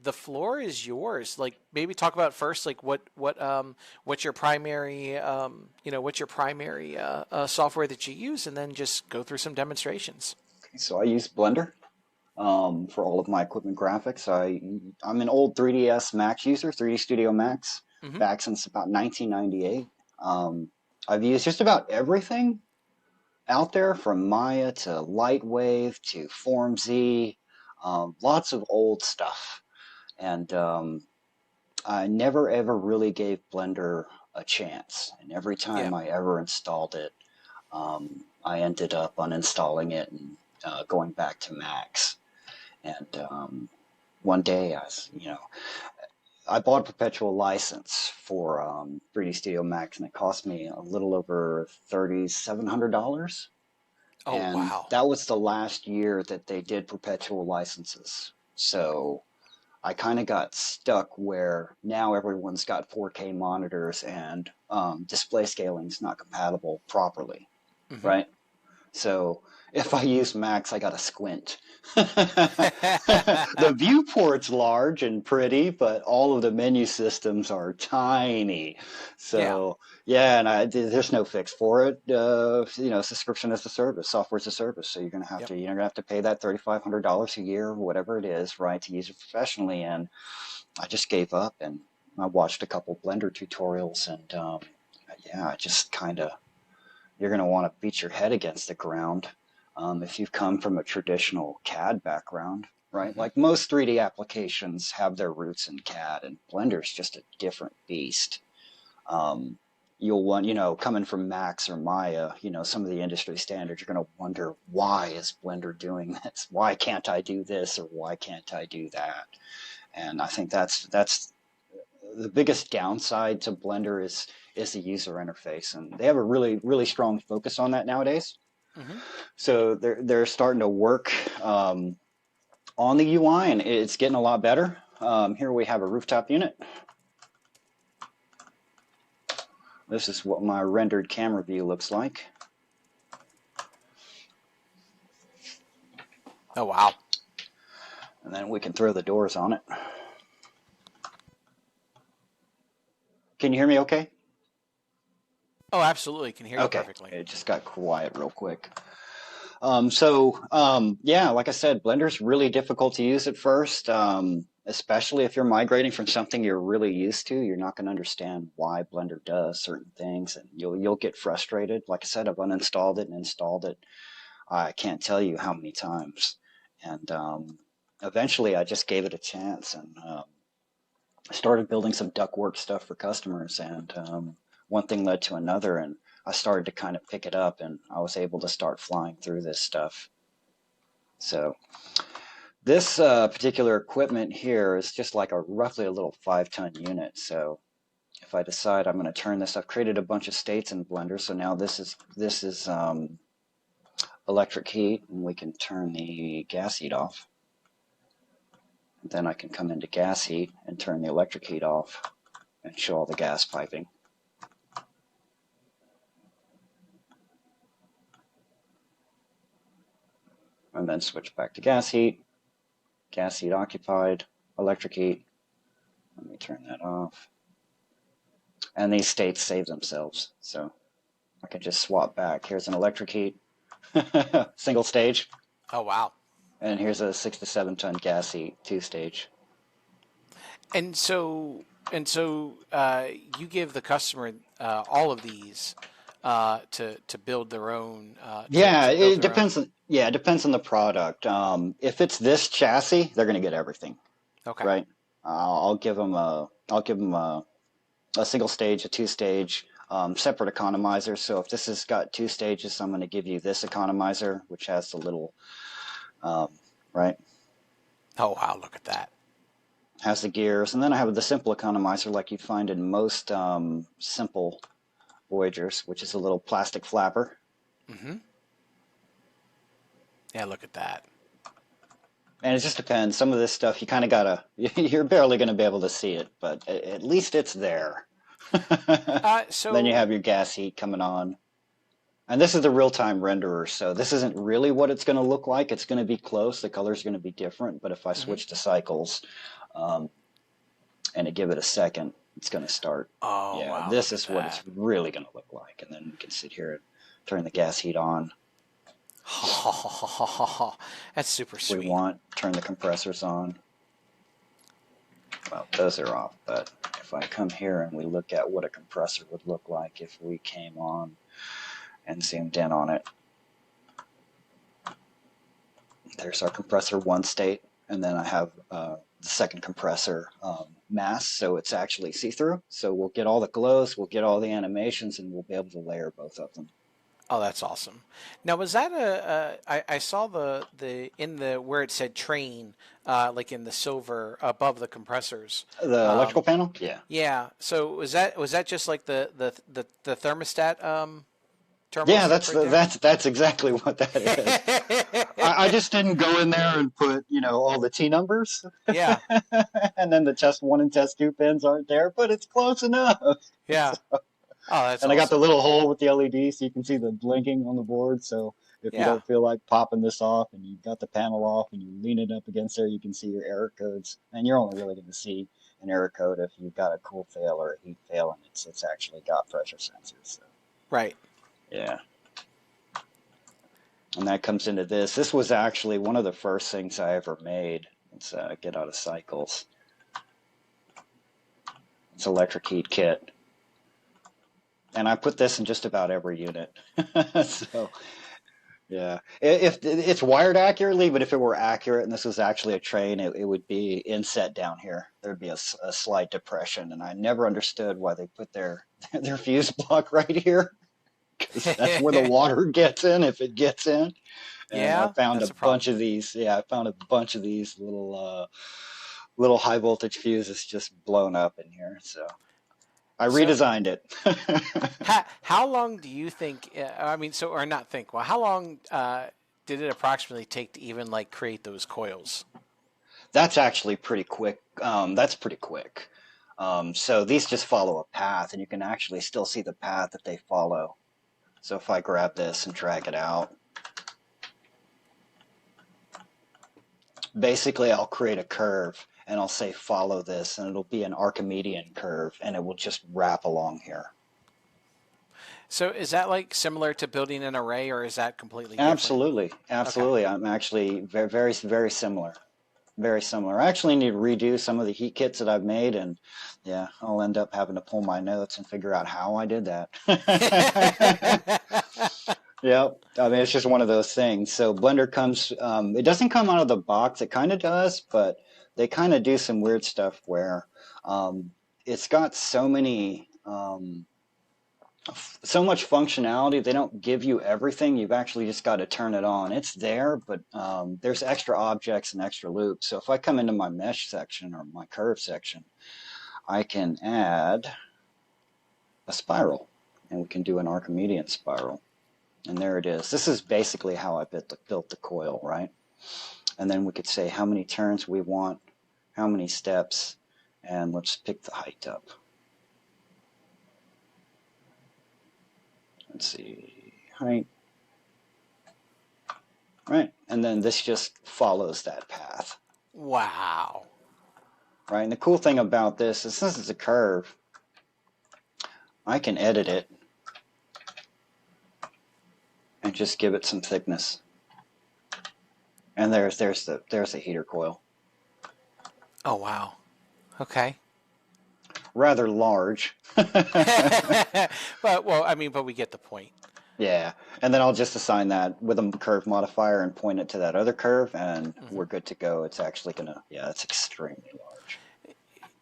the floor is yours. Like maybe talk about first, like what's your primary software that you use, and then just go through some demonstrations. So I use Blender for all of my equipment graphics. I'm an old 3ds Max user, 3D Studio Max, Hmm. back since about 1998. I've used just about everything out there, from Maya to Lightwave to FormZ, lots of old stuff. And I never ever really gave Blender a chance. And every Yeah. time I ever installed it, I ended up uninstalling it and going back to Max. And one day I bought a perpetual license for 3D Studio Max, and it cost me a little over $3,700. Oh And wow. that was the last year that they did perpetual licenses. So I kind of got stuck where now everyone's got 4K monitors, and display scaling's not compatible properly, Hmm. right? So if I use Max, I got to squint. The the viewport's large and pretty, but all of the menu systems are tiny. Yeah. So yeah, and there's no fix for it. Subscription as a service, software as a service. So Yep. you're gonna have to pay that $3,500 a year, whatever it is, right, to use it professionally. And I just gave up, and I watched a couple Blender tutorials, and yeah, I just kind of, you're going to want to beat your head against the ground if you've come from a traditional CAD background, right? Like most 3D applications have their roots in CAD, and Blender's just a different beast. You'll want, coming from Max or Maya, some of the industry standards, you're going to wonder, why is Blender doing this? Why can't I do this, or why can't I do that? And I think that's the biggest downside to Blender is the user interface, and they have a really, really strong focus on that nowadays. So they're starting to work on the UI, and it's getting a lot better. Here we have a rooftop unit. This is what my rendered camera view looks like. Oh, wow. And then we can throw the doors on it. Can you hear me okay? Oh, absolutely. Can hear you Okay. perfectly. It just got quiet real quick. Yeah, like I said, Blender's really difficult to use at first, especially if you're migrating from something you're really used to. You're not going to understand why Blender does certain things, and you'll get frustrated. Like I said, I've uninstalled it and installed it. I can't tell you how many times. And eventually I just gave it a chance, and started building some ductwork stuff for customers, and one thing led to another, and I started to kind of pick it up, and I was able to start flying through this stuff. So this particular equipment here is just like roughly a little 5-ton unit. So if I decide I'm going to turn this, I've created a bunch of states in Blender. So now this is electric heat, and we can turn the gas heat off. Then I can come into gas heat and turn the electric heat off and show all the gas piping. And then switch back to gas heat occupied, electric heat. Let me turn that off. And these states save themselves. So I can just swap back. Here's an electric heat, single stage. Oh, wow. And here's a 6 to 7 ton gas heat, 2-stage. And so you give the customer all of these to build their own. Yeah, to build it their depends. own. Yeah, it depends on the product. If it's this chassis, they're going to get everything, Okay. right? I'll give them a single stage, a 2-stage, separate economizer. So if this has got 2 stages, I'm going to give you this economizer, which has the little, right? Oh, wow! Look at that. Has the gears, and then I have the simple economizer, like you'd find in most simple Voyagers, which is a little plastic flapper. Yeah, look at that. And it just depends. Some of this stuff you kind of gotta, you're barely going to be able to see it, but at least it's there. Then you have your gas heat coming on. And this is the real-time renderer, so this isn't really what it's going to look like. It's going to be close. The color's going to be different, but if I switch to cycles and I give it a second, it's going to start. Oh, yeah, wow! this is what it's really going to look like. And then we can sit here and turn the gas heat on. That's super sweet. We want turn the compressors on. Well, those are off, but if I come here and we look at what a compressor would look like if we came on and zoomed in on it. There's our compressor 1 state, and then I have the second compressor mask, so it's actually see-through. So we'll get all the glows, we'll get all the animations, and we'll be able to layer both of them. Oh, that's awesome. Now, was that I saw the in the where it said train, like in the silver above the compressors. The electrical panel? Yeah. Yeah. So was that just like the thermostat terminal? Yeah, that's exactly what that is. I just didn't go in there and put, all the T numbers. Yeah. And then the test 1 and test 2 pins aren't there, but it's close enough. Yeah. Oh, that's and awesome. I got the little hole with the LED so you can see the blinking on the board. So If you Yeah. don't feel like popping this off and you've got the panel off and you lean it up against there, you can see your error codes. And you're only really going to see an error code if you've got a cool fail or a heat fail and it's actually got pressure sensors. So, Right. yeah. And that comes into this. This was actually one of the first things I ever made. Let's get out of cycles. It's electric heat kit. And I put this in just about every unit. So, yeah. If it's wired accurately, but if it were accurate and this was actually a train, it would be inset down here. There'd be a slight depression. And I never understood why they put their fuse block right here. Because that's where the water gets in, if it gets in. And I Yeah, found a that's a bunch problem. of these. Yeah, I found a bunch of these little high voltage fuses just blown up in here. So I So, redesigned it. how long do you think? I mean, so or not think? Well, how long did it approximately take to even like create those coils? That's actually pretty quick. That's pretty quick. So these just follow a path, and you can actually still see the path that they follow. So if I grab this and drag it out, basically I'll create a curve and I'll say follow this, and it'll be an Archimedean curve, and it will just wrap along here. So is that like similar to building an array, or is that completely different? Absolutely, Okay. absolutely. I'm actually very, very, very similar. Very similar. I actually need to redo some of the heat kits that I've made, and yeah, I'll end up having to pull my notes and figure out how I did that. Yep. I mean, it's just one of those things. So Blender comes, it doesn't come out of the box. It kind of does, but they kind of do some weird stuff where it's got so much functionality. They don't give you everything. You've actually just got to turn it on. It's there, but there's extra objects and extra loops. So if I come into my mesh section or my curve section, I can add a spiral, and we can do an Archimedean spiral. And there it is. This is basically how I built the coil, right? And then we could say how many turns we want, how many steps, and let's pick the height up. Let's see, height. Right, and then this just follows that path. Wow. Right, and the cool thing about this is since it's a curve, I can edit it and just give it some thickness. And there's the heater coil. Oh wow. Okay. Rather large. But well, I mean, but we get the point. Yeah, and then I'll just assign that with a curve modifier and point it to that other curve, and Hmm. we're good to go. It's actually gonna, yeah, it's extremely large.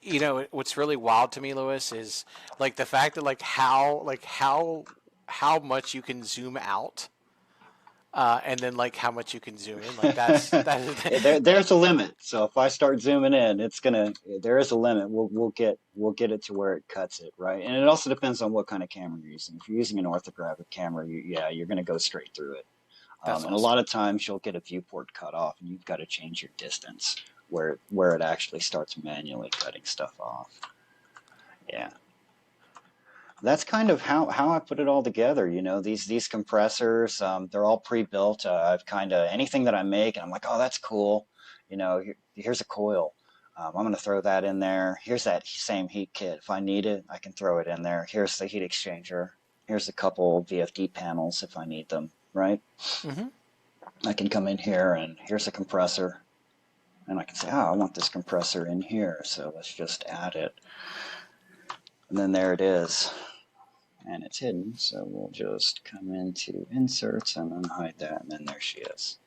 You know what's really wild to me, Lewis, is like the fact that how much you can zoom out, and then like how much you can zoom in. Like that's that. There's a limit. So if I start zooming in, there is a limit. We'll get it to where it cuts it, right? And it also depends on what kind of camera you're using. If you're using an orthographic camera, you're gonna go straight through it. That's And a awesome. lot of times you'll get a viewport cut off, and you've got to change your distance where it actually starts manually cutting stuff off. Yeah. That's kind of how I put it all together. These compressors, they're all pre-built. I've kind of anything that I make, and I'm like, oh, that's cool. Here's a coil. I'm going to throw that in there. Here's that same heat kit. If I need it, I can throw it in there. Here's the heat exchanger. Here's a couple VFD panels if I need them, right? Hmm. I can come in here, and here's a compressor. And I can say, oh, I want this compressor in here, so let's just add it. And then there it is. And it's hidden, so we'll just come into inserts and then hide that, and then there she is.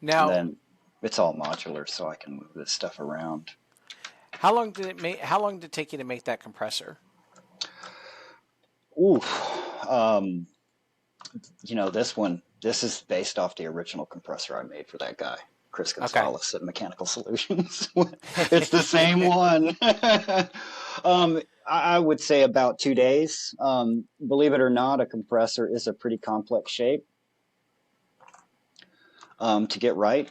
And Now, then it's all modular, so I can move this stuff around. how long did it make? How long did it take you to make that compressor? Oof. This is based off the original compressor I made for that guy, Chris Okay. Gonzalez at Mechanical Solutions. It's the same one. I would say about 2 days. Believe it or not, a compressor is a pretty complex shape to get right.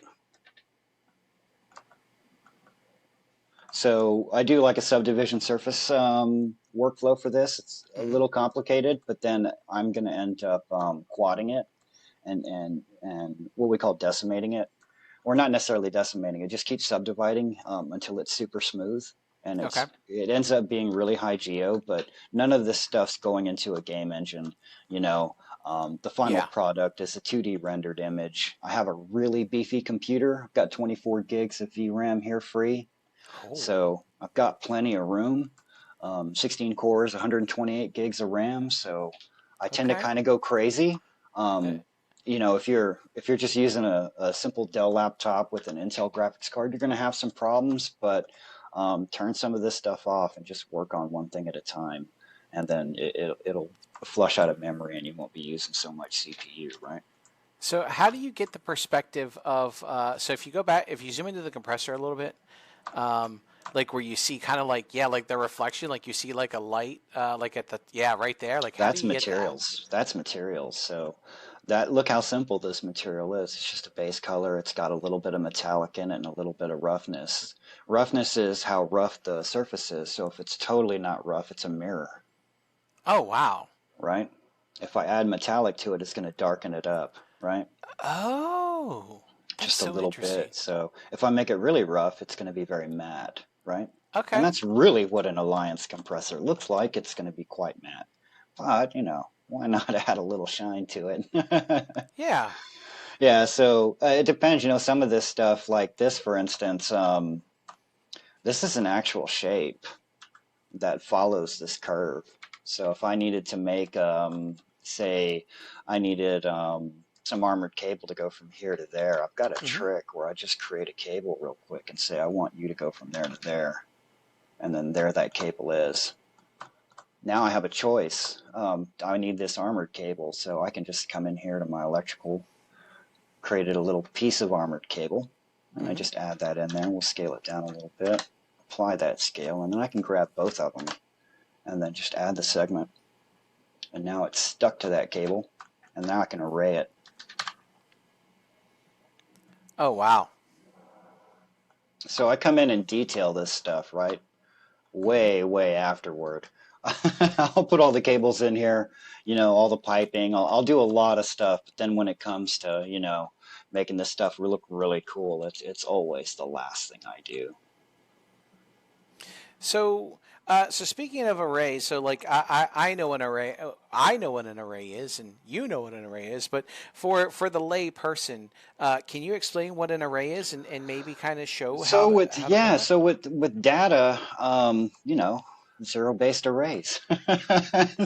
So I do like a subdivision surface workflow for this. It's a Hmm. little complicated, but then I'm going to end up quadding it and what we call decimating it, or not necessarily decimating it. Just keep subdividing until it's super smooth, and Okay. it ends up being really high geo. But none of this stuff's going into a game engine. You know, the final Yeah. product is a 2D rendered image. I have a really beefy computer. I've got 24 gigs of VRAM here free, Oh. so I've got plenty of room. 16 cores, 128 gigs of RAM. So I tend to Okay. kind of go crazy. Uh, Um, if you're just using a simple Dell laptop with an Intel graphics card, you're going to have some problems. But turn some of this stuff off and just work on one thing at a time, and then it'll flush out of memory, and you won't be using so much CPU, right? so how do you get the perspective of so if you go back, if you zoom into the compressor a little bit, um, like where you see kind of like, yeah, like the reflection, like you see like a light, like at the, yeah, right there, like how do That's you get that? materials. That's materials. So that look how simple this material is. It's just a base color. It's got a little bit of metallic in it and a little bit of roughness. Roughness is how rough the surface is. So if it's totally not rough, it's a mirror, Oh, wow. right? If I add metallic to it, it's going to darken it up, right? Oh, that's Just a so little interesting. bit. So if I make it really rough, it's going to be very matte, right? And Okay. that's really what an Alliance compressor looks like. It's going to be quite matte. But, why not add a little shine to it? Yeah. Yeah, so it depends. Some of this stuff, like this, for instance, this is an actual shape that follows this curve. So if I needed to make, say, I needed some armored cable to go from here to there, I've got a Hmm. trick where I just create a cable real quick and say, I want you to go from there to there. And then there that cable is. Now I have a choice. I need this armored cable, so I can just come in here to my electrical, created a little piece of armored cable, and I Hmm. just add that in there. We'll scale it down a little bit, apply that scale, and then I can grab both of them and then just add the segment. And now it's stuck to that cable, and now I can array it. Oh, wow. So I come in and detail this stuff, right? Hmm. Way, way afterward. I'll put all the cables in here, all the piping. I'll do a lot of stuff, but then when it comes to, making this stuff look really cool, it's always the last thing I do. So, so speaking of arrays, so like I know an array, I know what an array is, and you know what an array is. But for the lay person, can you explain what an array is, and maybe kind of show So with how to run yeah, that? so with data, zero-based arrays.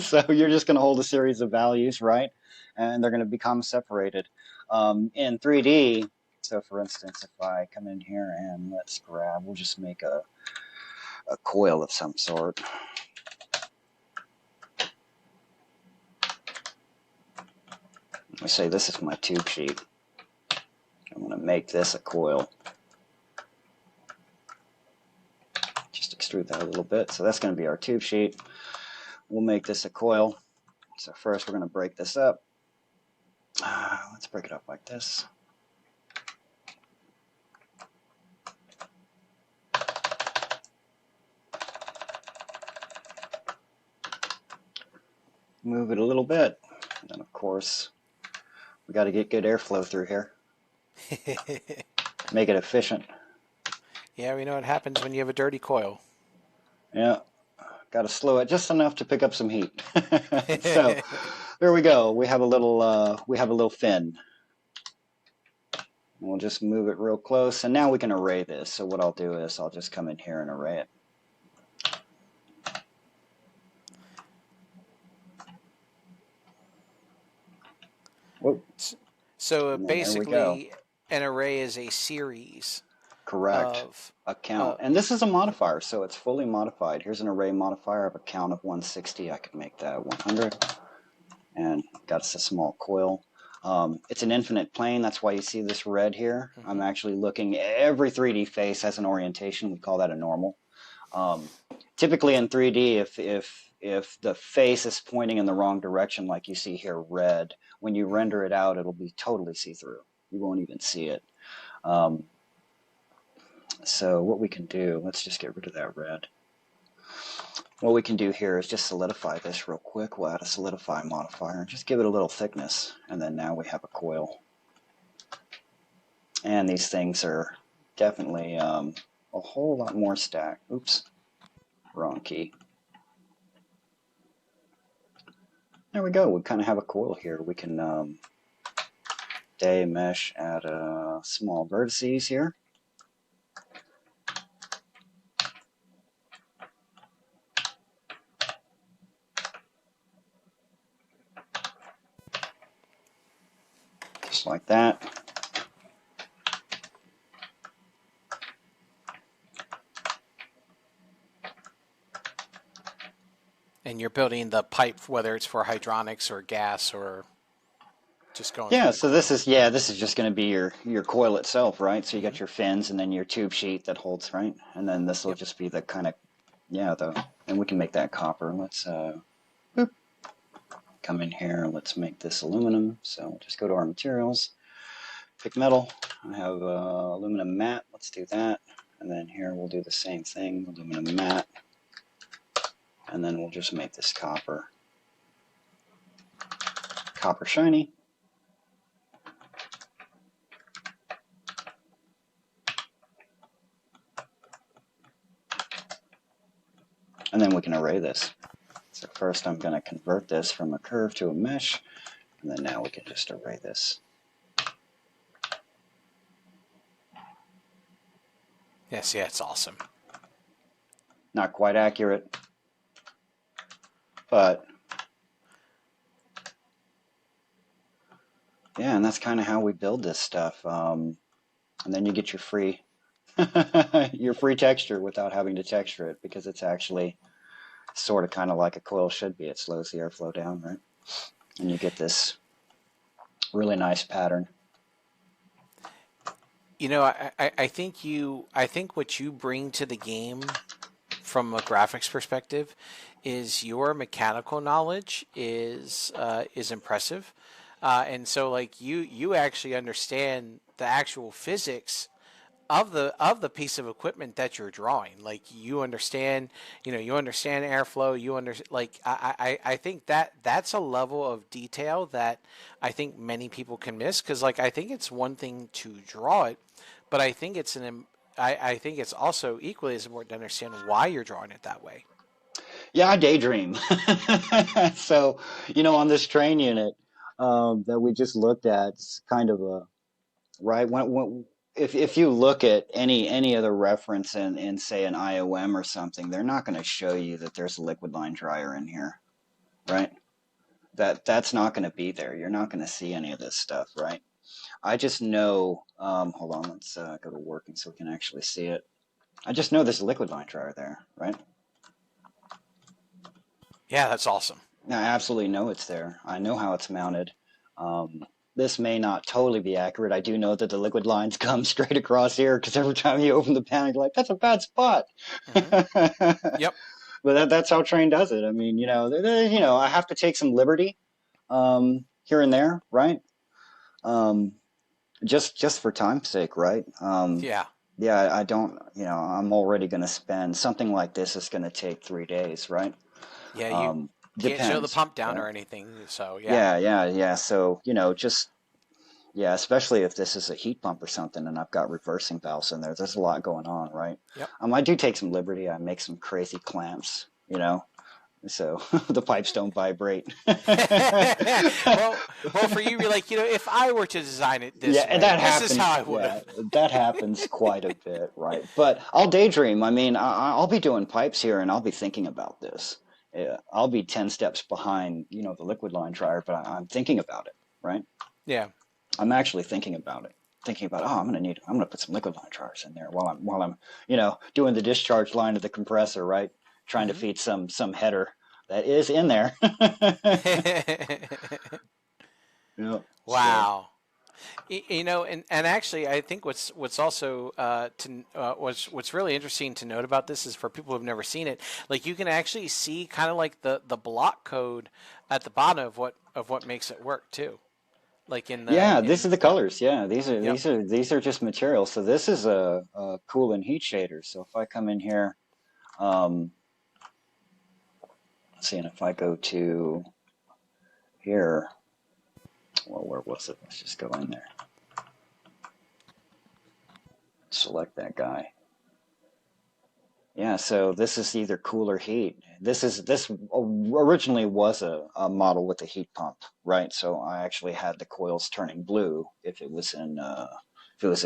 So you're just going to hold a series of values, right? And they're going to become separated. In 3D, so for instance, if I come in here and we'll just make a coil of some sort. I say this is my tube sheet. I'm going to make this a coil. Just extrude that a little bit. So that's going to be our tube sheet. We'll make this a coil. So first we're going to break this up. Let's break it up like this. Move it a little bit. And then, of course, we got to get good airflow through here. Make it efficient. Yeah, we know what happens when you have a dirty coil. Yeah, got to slow it just enough to pick up some heat. So there we go. We have a little fin. We'll just move it real close, and now we can array this. So what I'll do is I'll just come in here and array it. Whoop, So and then there we go. basically, an array is a series Correct. of, A count. uh, And this is a modifier, so it's fully modified. Here's an array modifier of a count of 160. I could make that 100. And got us a small coil. It's an infinite plane. That's why you see this red here. I'm mhm. actually looking, every 3D face has an orientation. We call that a normal. Um, Typically in 3D, if the face is pointing in the wrong direction, like you see here, red, when you render it out, it'll be totally see-through. You won't even see it. Um, so what we can do, let's just get rid of that red. what we can do here is just solidify this real quick. We'll add a solidify modifier and just give it a little thickness. And then now we have a coil. And these things are definitely a whole lot more stacked. Oops, wrong key. There we go. We kind of have a coil here. We can day mesh add small vertices here. Just like that. And you're building the pipe, whether it's for hydronics or gas or just going Yeah, through the so coil. this is just going to be your coil itself, right? So you got your fins and then your tube sheet that holds, right? And then this will Yep. just be the kind of, yeah, and we can make that copper. Let's boop, come in here. Let's make this aluminum. So we'll just go to our materials, pick metal. I have aluminum matte. Let's do that. And then here we'll do the same thing, aluminum matte. And then we'll just make this copper shiny. And then we can array this. So first I'm going to convert this from a curve to a mesh, and then now we can just array this. Yes, yeah, it's awesome. Not quite accurate, but yeah, and that's kind of how we build this stuff. And then you get your free your free texture without having to texture it, because it's actually sort of kind of like a coil should be. It slows the airflow down, right? And you get this really nice pattern. You know, I think what you bring to the game from a graphics perspective is your mechanical knowledge is impressive, and so like you actually understand the actual physics of the piece of equipment that you're drawing. Like you understand, you understand airflow. You understand, like I think that's a level of detail that I think many people can miss, because like I think it's one thing to draw it, but I think I think it's also equally as important to understand why you're drawing it that way. Yeah, I daydream. So, on this train unit that we just looked at, it's kind of a right if you look at any other reference in say an IOM or something, they're not going to show you that there's a liquid line dryer in here, right? That's not going to be there. You're not going to see any of this stuff, right? I just know. Hold on, let's go to working so we can actually see it. I just know there's a liquid line dryer there, right? Yeah, that's awesome. I absolutely know it's there. I know how it's mounted. This may not totally be accurate. I do know that the liquid lines come straight across here, because every time you open the panel, you're like, that's a bad spot. Hmm. Yep. But that's how Train does it. I mean, I have to take some liberty here and there, right? Um, just for time's sake, right? Yeah. Yeah, I don't, I'm already going to spend something like this is going to take 3 days, right? Yeah. You Um, can't show the Depends, pump down right? or anything. So yeah. Yeah. So, just yeah, especially if this is a heat pump or something and I've got reversing valves in there. There's a lot going on, right? Yep. I do take some liberty. I make some crazy clamps, so the pipes don't vibrate. well, for you, you're like, if I were to design it this Yeah, and way, that this is how happens. I would Yeah, have. that happens quite a bit, right? But I'll daydream. I mean, I'll be doing pipes here and I'll be thinking about this. Yeah, I'll be 10 steps behind, the liquid line dryer, but I'm thinking about it, right? Yeah. I'm actually thinking about it. Thinking about, oh, I'm gonna put some liquid line dryers in there while I'm, doing the discharge line of the compressor, right? Trying to Hmm. feed some header that is in there. Yeah. So Wow. And actually, I think what's also what's really interesting to note about this is for people who've never seen it, like you can actually see kind of like the block code at the bottom of what makes it work too. Like yeah, this in is the yep, colors. Yeah, these are yep. just materials. So this is a cool and heat shader. So if I come in here, um, See, and if I go to here, well, where was it? Let's just go in there. Select that guy. Yeah, so this is either cool or heat. This originally was a model with a heat pump, right? So I actually had the coils turning blue if it was in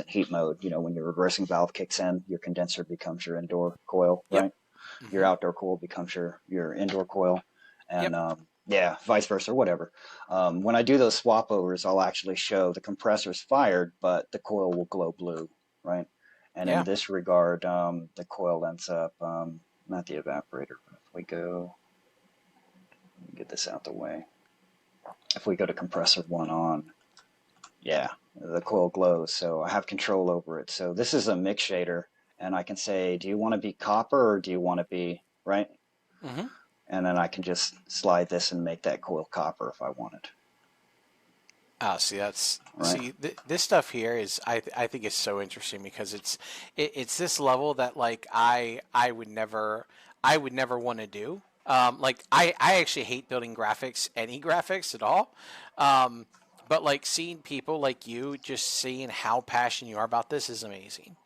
heat mode. You know, when your reversing valve kicks in, your condenser becomes your indoor coil, Yep. right? Your outdoor coil becomes your indoor coil, and Yep. yeah, vice versa, whatever. When I do those swap overs, I'll actually show the compressor's fired, but the coil will glow blue, right? And in Yeah. this regard, the coil ends up, not the evaporator, but if we go, get this out the way. If we go to compressor one on, yeah, the coil glows, so I have control over it. So this is a mix shader, and I can say, do you want to be copper or do you want to be, right? Mm-hmm. And then I can just slide this and make that coil copper if I want it, Oh, see, that's right? see this stuff here is I think it's so interesting because it's this level that like I would never want to do. Like I actually hate building graphics, any graphics at all. Um, but like seeing people like you, just seeing how passionate you are about this is amazing.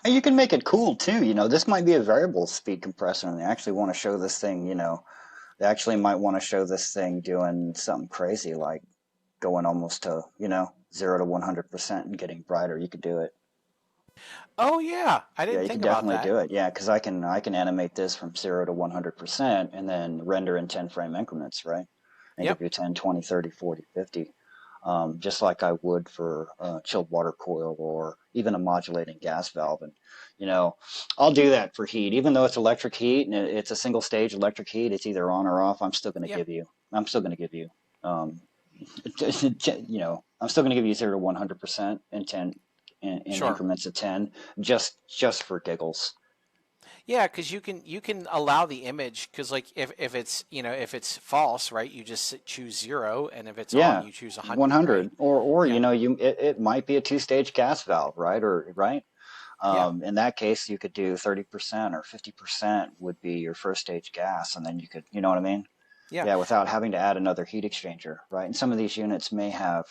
And you can make it cool too. You know, this might be a variable speed compressor, and they actually want to show this thing. You know, they actually might want to show this thing doing something crazy like going almost to 0 to 100% and getting brighter. You could do it. Oh yeah, I Yeah, didn't you can think about definitely that. do it. Yeah, because I can animate this from 0 to 100% and then render in 10 frame increments, right? And Yep. give you 10, 20, 30, 40, 50. Just like I would for a chilled water coil or even a modulating gas valve. And, you know, I'll do that for heat. Even though it's electric heat and it's a single stage electric heat, it's either on or off. Yep. I'm still going to give you, um, I'm still going to give you 0 to 100% in 10 in Sure. increments of 10, just for giggles. Yeah, because you can allow the image because like if it's if it's false, right, you just choose 0, and if it's on, Yeah, you choose 100, right? 100. Or Yeah, it might be a two-stage gas valve, right? Or right. yeah, In that case, you could do 30% or 50% would be your first stage gas, and then you could, you know what I mean? yeah. Yeah, without having to add another heat exchanger, right? And some of these units may have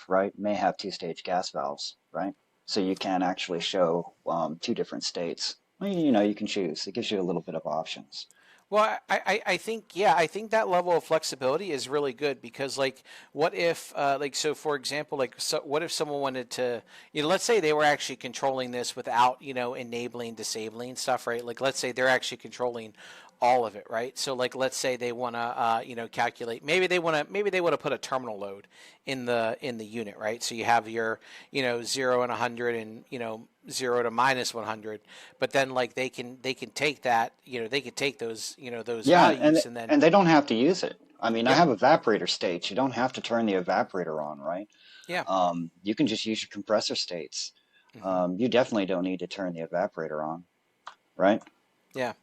two-stage gas valves, right? So you can actually show two different states. Well, you can choose. It gives you a little bit of options. Well, I think yeah, I think that level of flexibility is really good because like what if like so for example like so what if someone wanted to let's say they were actually controlling this without enabling disabling stuff, right? Like let's say they're actually controlling all of it, right? So like let's say they want to calculate, maybe they want to put a terminal load in the unit, right? So you have your 0 and 100 and 0 to minus 100, but then like they can take that, they can take those Yeah, values and then and they don't have to use it. I mean, I yep, have evaporator states. You don't have to turn the evaporator on, right? yeah, You can just use your compressor states. hmm, You definitely don't need to turn the evaporator on, right? yeah,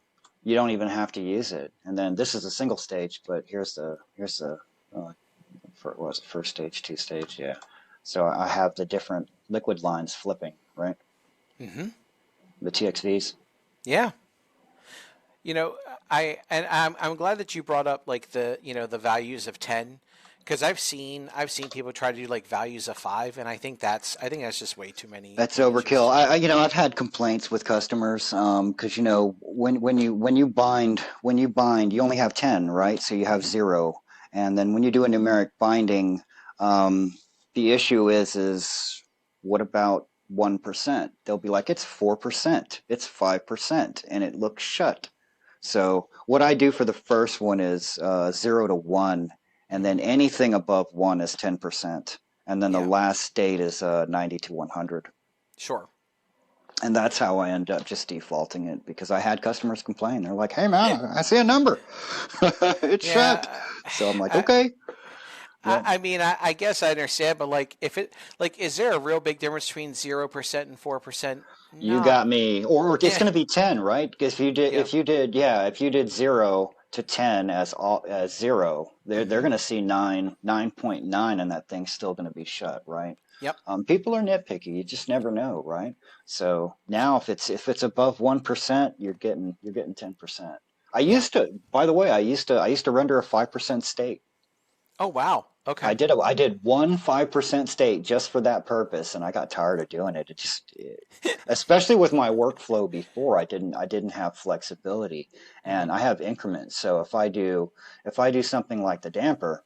You don't even have to use it. And then this is a single stage, but here's the what was it, first stage, two stage, yeah. So I have the different liquid lines flipping, right? hmm, The TXVs. yeah. You know, I'm glad that you brought up like the values of 10 because I've seen people try to do like values of 5, and I think that's just way too many That's overkill. images. I've had complaints with customers because when you bind, you only have 10, right? So you have Hmm. 0, and then when you do a numeric binding, um, the issue is what about 1%? They'll be like, it's 4%, it's 5%, and it looks shut. So what I do for the first one is 0 to 1, and Hmm. then anything above 1 is 10%. And then the Yeah, last state is 90 to 100. sure. And that's how I end up just defaulting it because I had customers complain. They're like, hey, Yeah, man, I see a number. It's shut. yeah. So I'm like, I, okay. I, Yep. I mean, I guess I understand, but like, if it like, is there a real big difference between 0% and 4%? You Not. got me. Or it's Yeah, going to be 10, right? Because yeah. if you did 0 to 10 as 0, they're Hmm. going to see 9.9, and that thing's still going to be shut, right? Yep. People are nitpicky. You just never know, right? So now if it's above 1%, you're getting 10%. Yeah. By the way, I used to render a 5% state. Oh, wow. Okay. I did one 5% state just for that purpose, and I got tired of doing it. Especially with my workflow before, I didn't have flexibility, Hmm. and I have increments. So if I do something like the damper,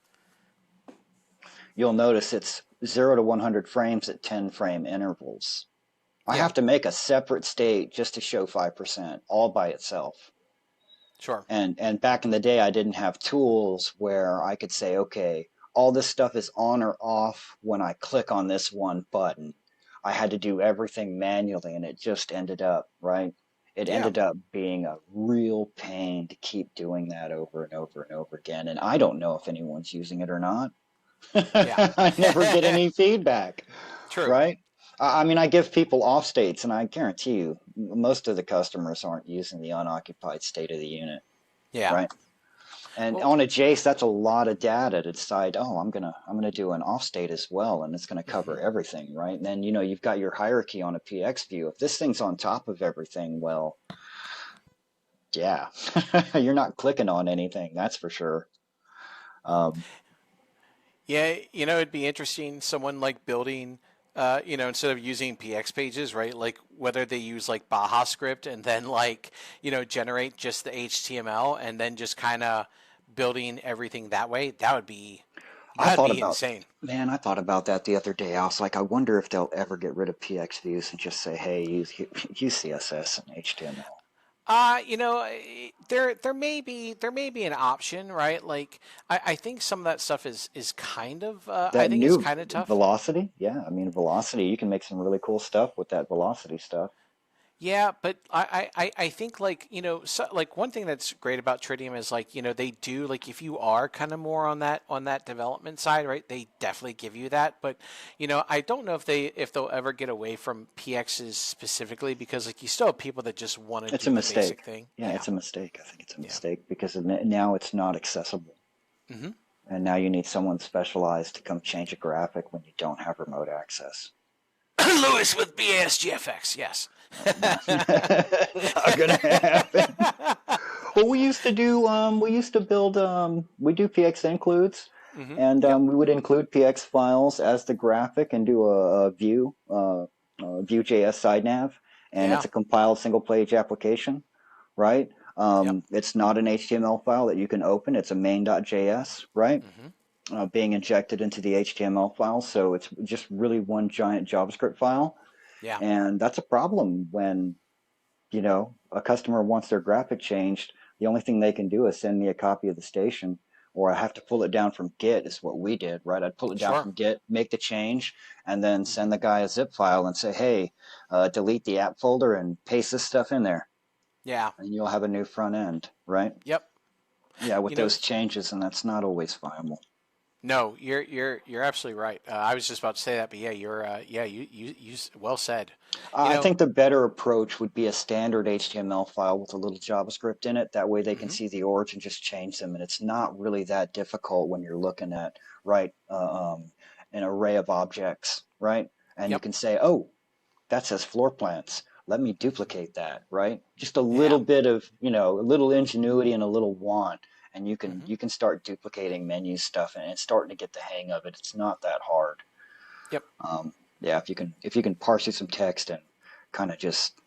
you'll notice it's 0 to 100 frames at 10 frame intervals. I Yeah. have to make a separate state just to show 5% all by itself. Sure. And back in the day, I didn't have tools where I could say, okay, all this stuff is on or off when I click on this one button. I had to do everything manually, and it just ended up, right? It Yeah. ended up being a real pain to keep doing that over and over and over again. And I don't know if anyone's using it or not. Yeah. I never get any feedback, True. right? I mean, I give people off states, and I guarantee you, most of the customers aren't using the unoccupied state of the unit, Yeah. right? And Well, on a Jace, that's a lot of data to decide, oh, I'm gonna do an off state as well, and it's gonna hmm, cover everything, right? And then you've got your hierarchy on a PX view. If this thing's on top of everything, well, yeah, you're not clicking on anything, that's for sure. Um, yeah, it'd be interesting, someone like building, instead of using PX pages, right? Like whether they use like Baja script and then like, generate just the HTML and then just kind of building everything that way. I That'd thought be about, insane. man, I thought about that the other day. I was like, I wonder if they'll ever get rid of PX views and just say, hey, use CSS and HTML. There may be an option, right? Like I think some of that stuff is kind of I That think it's new kind of tough. velocity, yeah, I mean, velocity, you can make some really cool stuff with that velocity stuff. Yeah, but I think like like one thing that's great about Tritium is like they do like if you are kind of more on that development side, right? They definitely give you that, but I don't know if they'll ever get away from PXs specifically because like you still have people that just want to It's a do the basic mistake. thing. Yeah, Yeah, it's a mistake. I think it's a yeah. mistake because now it's not accessible. Hmm. And now you need someone specialized to come change a graphic when you don't have remote access. Louis with BASGFX, yes. Not, not gonna happen. Well, we used to build, we do PX includes, Hmm. and Yep. we would include PX files as the graphic and do a Vue.js side nav, and Yeah. it's a compiled single page application, right? Yep. It's not an HTML file that you can open. It's a main.js, right? Hmm. Being injected into the HTML file. So it's just really one giant JavaScript file. Yeah. And that's a problem when, a customer wants their graphic changed. The only thing they can do is send me a copy of the station, or I have to pull it down from Git, is what we did, right? I'd pull it down Sure. from Git, make the change, and then Hmm. send the guy a zip file and say, hey, delete the app folder and paste this stuff in there, Yeah. and you'll have a new front end, right? Yep. Yeah, with You know, those changes, and that's not always viable. No, you're absolutely right. I was just about to say that, but yeah, well said. You I know, think the better approach would be a standard HTML file with a little JavaScript in it. That way they can hmm, see the origin, just change them, and it's not really that difficult when you're looking at, right, an array of objects, right? And you yep, can say, oh, that says floor plans. Let me duplicate that, right? Just a yeah, little bit of, a little ingenuity and a little want, and you can hmm, you can start duplicating menu stuff and starting to get the hang of it. It's not that hard. yep, Um, yeah, if you can parse through some text and kind of just,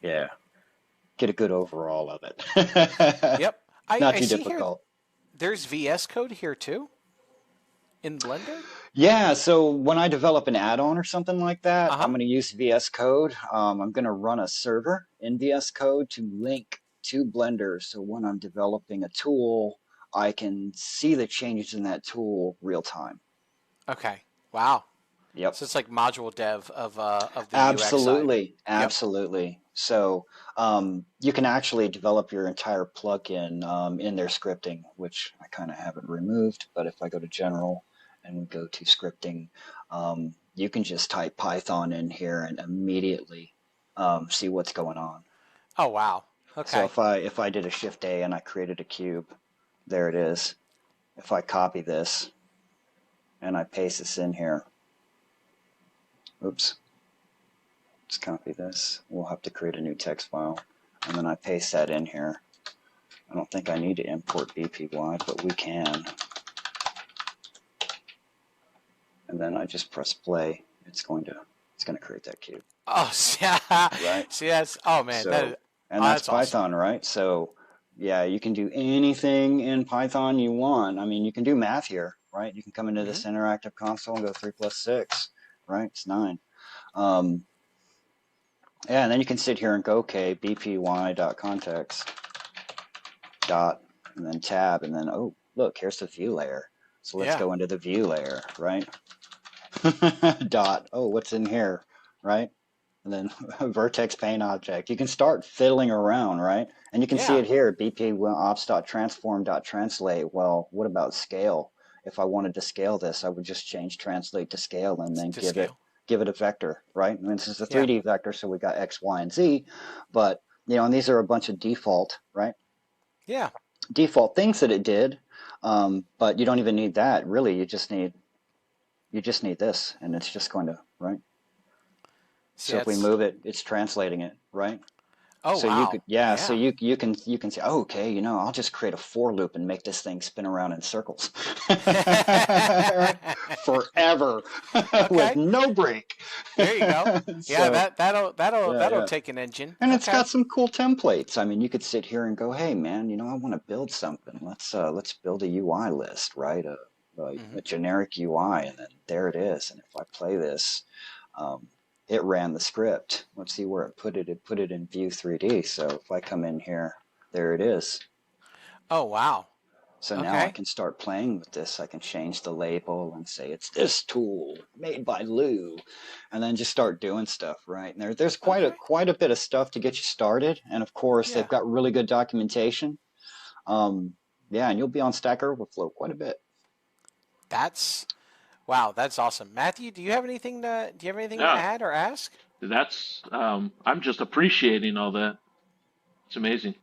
yeah, get a good overall of it. yep. I Not I too see here difficult. there's VS Code here too in Blender. Yeah, so when I develop an add-on or something like that, Uh I'm huh. going to use VS Code. I'm going to run a server in VS Code to link to Blender. So when I'm developing a tool, I can see the changes in that tool real time. Okay. Wow. Yep. So it's like module dev of the UX side. Absolutely, Yep. absolutely. So you can actually develop your entire plugin in their scripting, which I kind of haven't removed. But if I go to General and we go to scripting, you can just type Python in here and immediately see what's going on. Oh wow. So Okay. if I did a Shift A and I created a cube, there it is. If I copy this and I paste this in here, oops. Let's copy this. We'll have to create a new text file. And then I paste that in here. I don't think I need to import BPY, but we can. And then I just press play. It's going to create that cube. Oh, yeah. Right. See, that's, oh man, that is, So, and that's that's awesome. Python, right? So, yeah, you can do anything in Python you want. I mean, you can do math here, right? You can come into Hmm. this interactive console and go 3 plus 6, right? It's 9. Um, yeah, and then you can sit here and go, okay, bpy.context dot, and then tab, and then, oh, look, here's the view layer. So let's Yeah. go into the view layer, right? Dot, oh, what's in here, right? And then vertex pane object. You can start fiddling around, right? And you can see Yeah. it here, bp ops.transform.translate. Well, what about scale? If I wanted to scale this, I would just change translate to scale and then To give it scale. a vector, right? I mean, this is a Yeah. 3D vector, so we got X, Y, and Z, but and these are a bunch of default, right? Yeah. Default things that it did, but you don't even need that. Really, you just need this, and it's just going to, right? See, So if we that's, move it, it's translating it, right? oh So you wow. could, yeah. So Yeah. you can say, oh, okay, I'll just create a for loop and make this thing spin around in circles, right? Forever, with Okay. no break. There you go. Yeah, So yeah, that'll yeah. take an engine. And it's got Okay. some cool templates. I mean, you could sit here and go, hey, man, I want to build something. Let's build a UI list, right? Hmm. A generic UI, and then there it is. And if I play this, um, it ran the script. Let's see where it put it. It put it in View 3D. So if I come in here, there it is. Oh wow. So now I Okay. can start playing with this. I can change the label and say it's this tool made by Lou, and then just start doing stuff, right? And there's Okay. quite a bit of stuff to get you started. And of course, they've Yeah. got really good documentation. Um, yeah, and you'll be on Stack Overflow quite a bit. That's wow. That's awesome. Matthew, do you have anything to Yeah, add or ask? that's I'm just appreciating all that. It's amazing.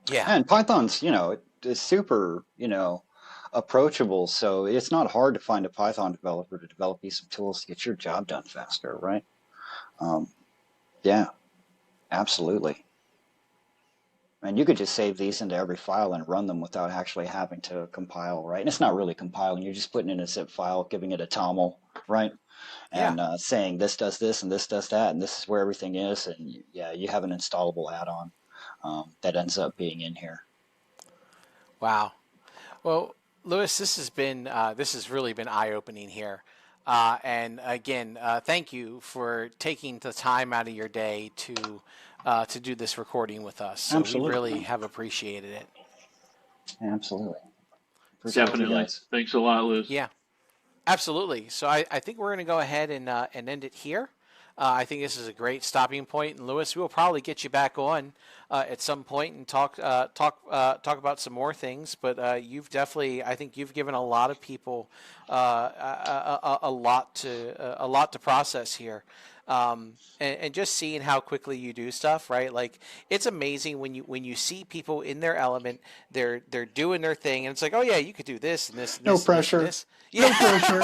Yeah. And Python's, it is super, approachable. So it's not hard to find a Python developer to develop you some tools to get your job done faster, right? Um, yeah, absolutely. And you could just save these into every file and run them without actually having to compile, right? And it's not really compiling. You're just putting in a zip file, giving it a toml, right? Yeah. And saying this does this and this does that, and this is where everything is. And yeah, you have an installable add-on that ends up being in here. Wow. Well, Louis, this has really been eye opening here. And again, thank you for taking the time out of your day to do this recording with us. So we really Absolutely. have appreciated it. Absolutely. Appreciate you So Definitely. guys. Thanks a lot, Liz. yeah, absolutely. So I think we're going to go ahead and end it here. I think this is a great stopping point, and Lewis, we will probably get you back on at some point and talk about some more things. But you've definitely, I think, you've given a lot of people a lot to process here. And just seeing how quickly you do stuff, right? Like it's amazing when you see people in their element, they're doing their thing, and it's like, oh yeah, you could do this and this and No this and this and pressure. this. No Yeah, pressure.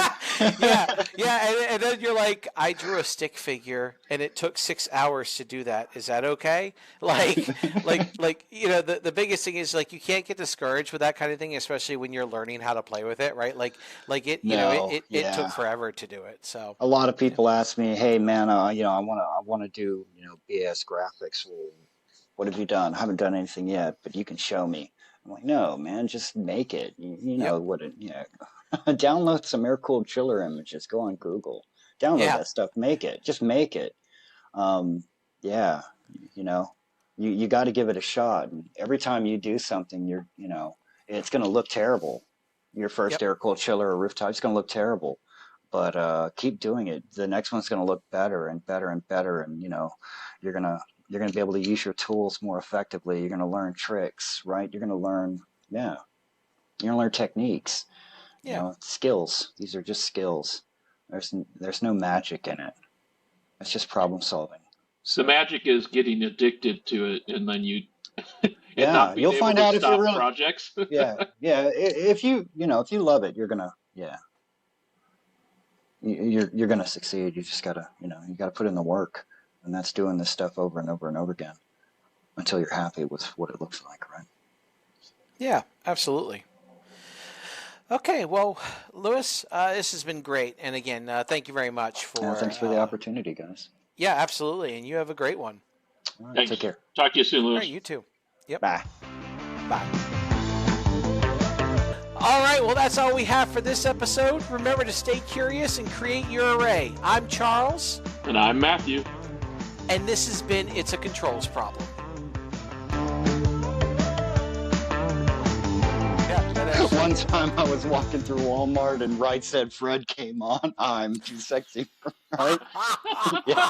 yeah, yeah. And then you're like, I drew a stick figure, and it took 6 hours to do that. Is that okay? The biggest thing is like you can't get discouraged with that kind of thing, especially when you're learning how to play with it, right? Like it, No, it took yeah. forever to do it. So A lot of yeah, people ask me, "Hey, man, I wanna do, BS graphics. Well, what have you done? I haven't done anything yet, but you can show me." I'm like, "No, man, just make it. You yep, know what it, download some air-cooled chiller images. Go on Google, download yeah, that stuff. Make it. Just make it. Um, yeah, you know, you got to give it a shot. And every time you do something, it's going to look terrible. Your first yep, air-cooled chiller or rooftop, it's going to look terrible. But keep doing it. The next one's going to look better and better and better, and you're gonna you're gonna be able to use your tools more effectively. You're gonna learn tricks, right? You're gonna learn, yeah, you're gonna learn techniques. yeah, Skills. These are just skills. There's no magic in it. It's just problem solving. The So magic is getting addicted to it and then and yeah, not being you'll able find to out if you're stop really, projects. yeah, yeah. If if you love it, you're gonna, yeah, you're gonna succeed. You just gotta, you gotta put in the work, and that's doing this stuff over and over and over again until you're happy with what it looks like, right? Yeah, absolutely. Okay, well, Louis, this has been great. And again, thank you very much for. Thanks for the opportunity, guys. Yeah, absolutely. And you have a great one. All right, Thanks. take care. Talk to you soon, All right, Lewis. you too. Yep. Bye. Bye. All right, well, that's all we have for this episode. Remember to stay curious and create your array. I'm Charles. And I'm Matthew. And this has been It's a Controls Problem. One time I was walking through Walmart and Right Said Fred came on. I'm too sexy. Right? Yeah.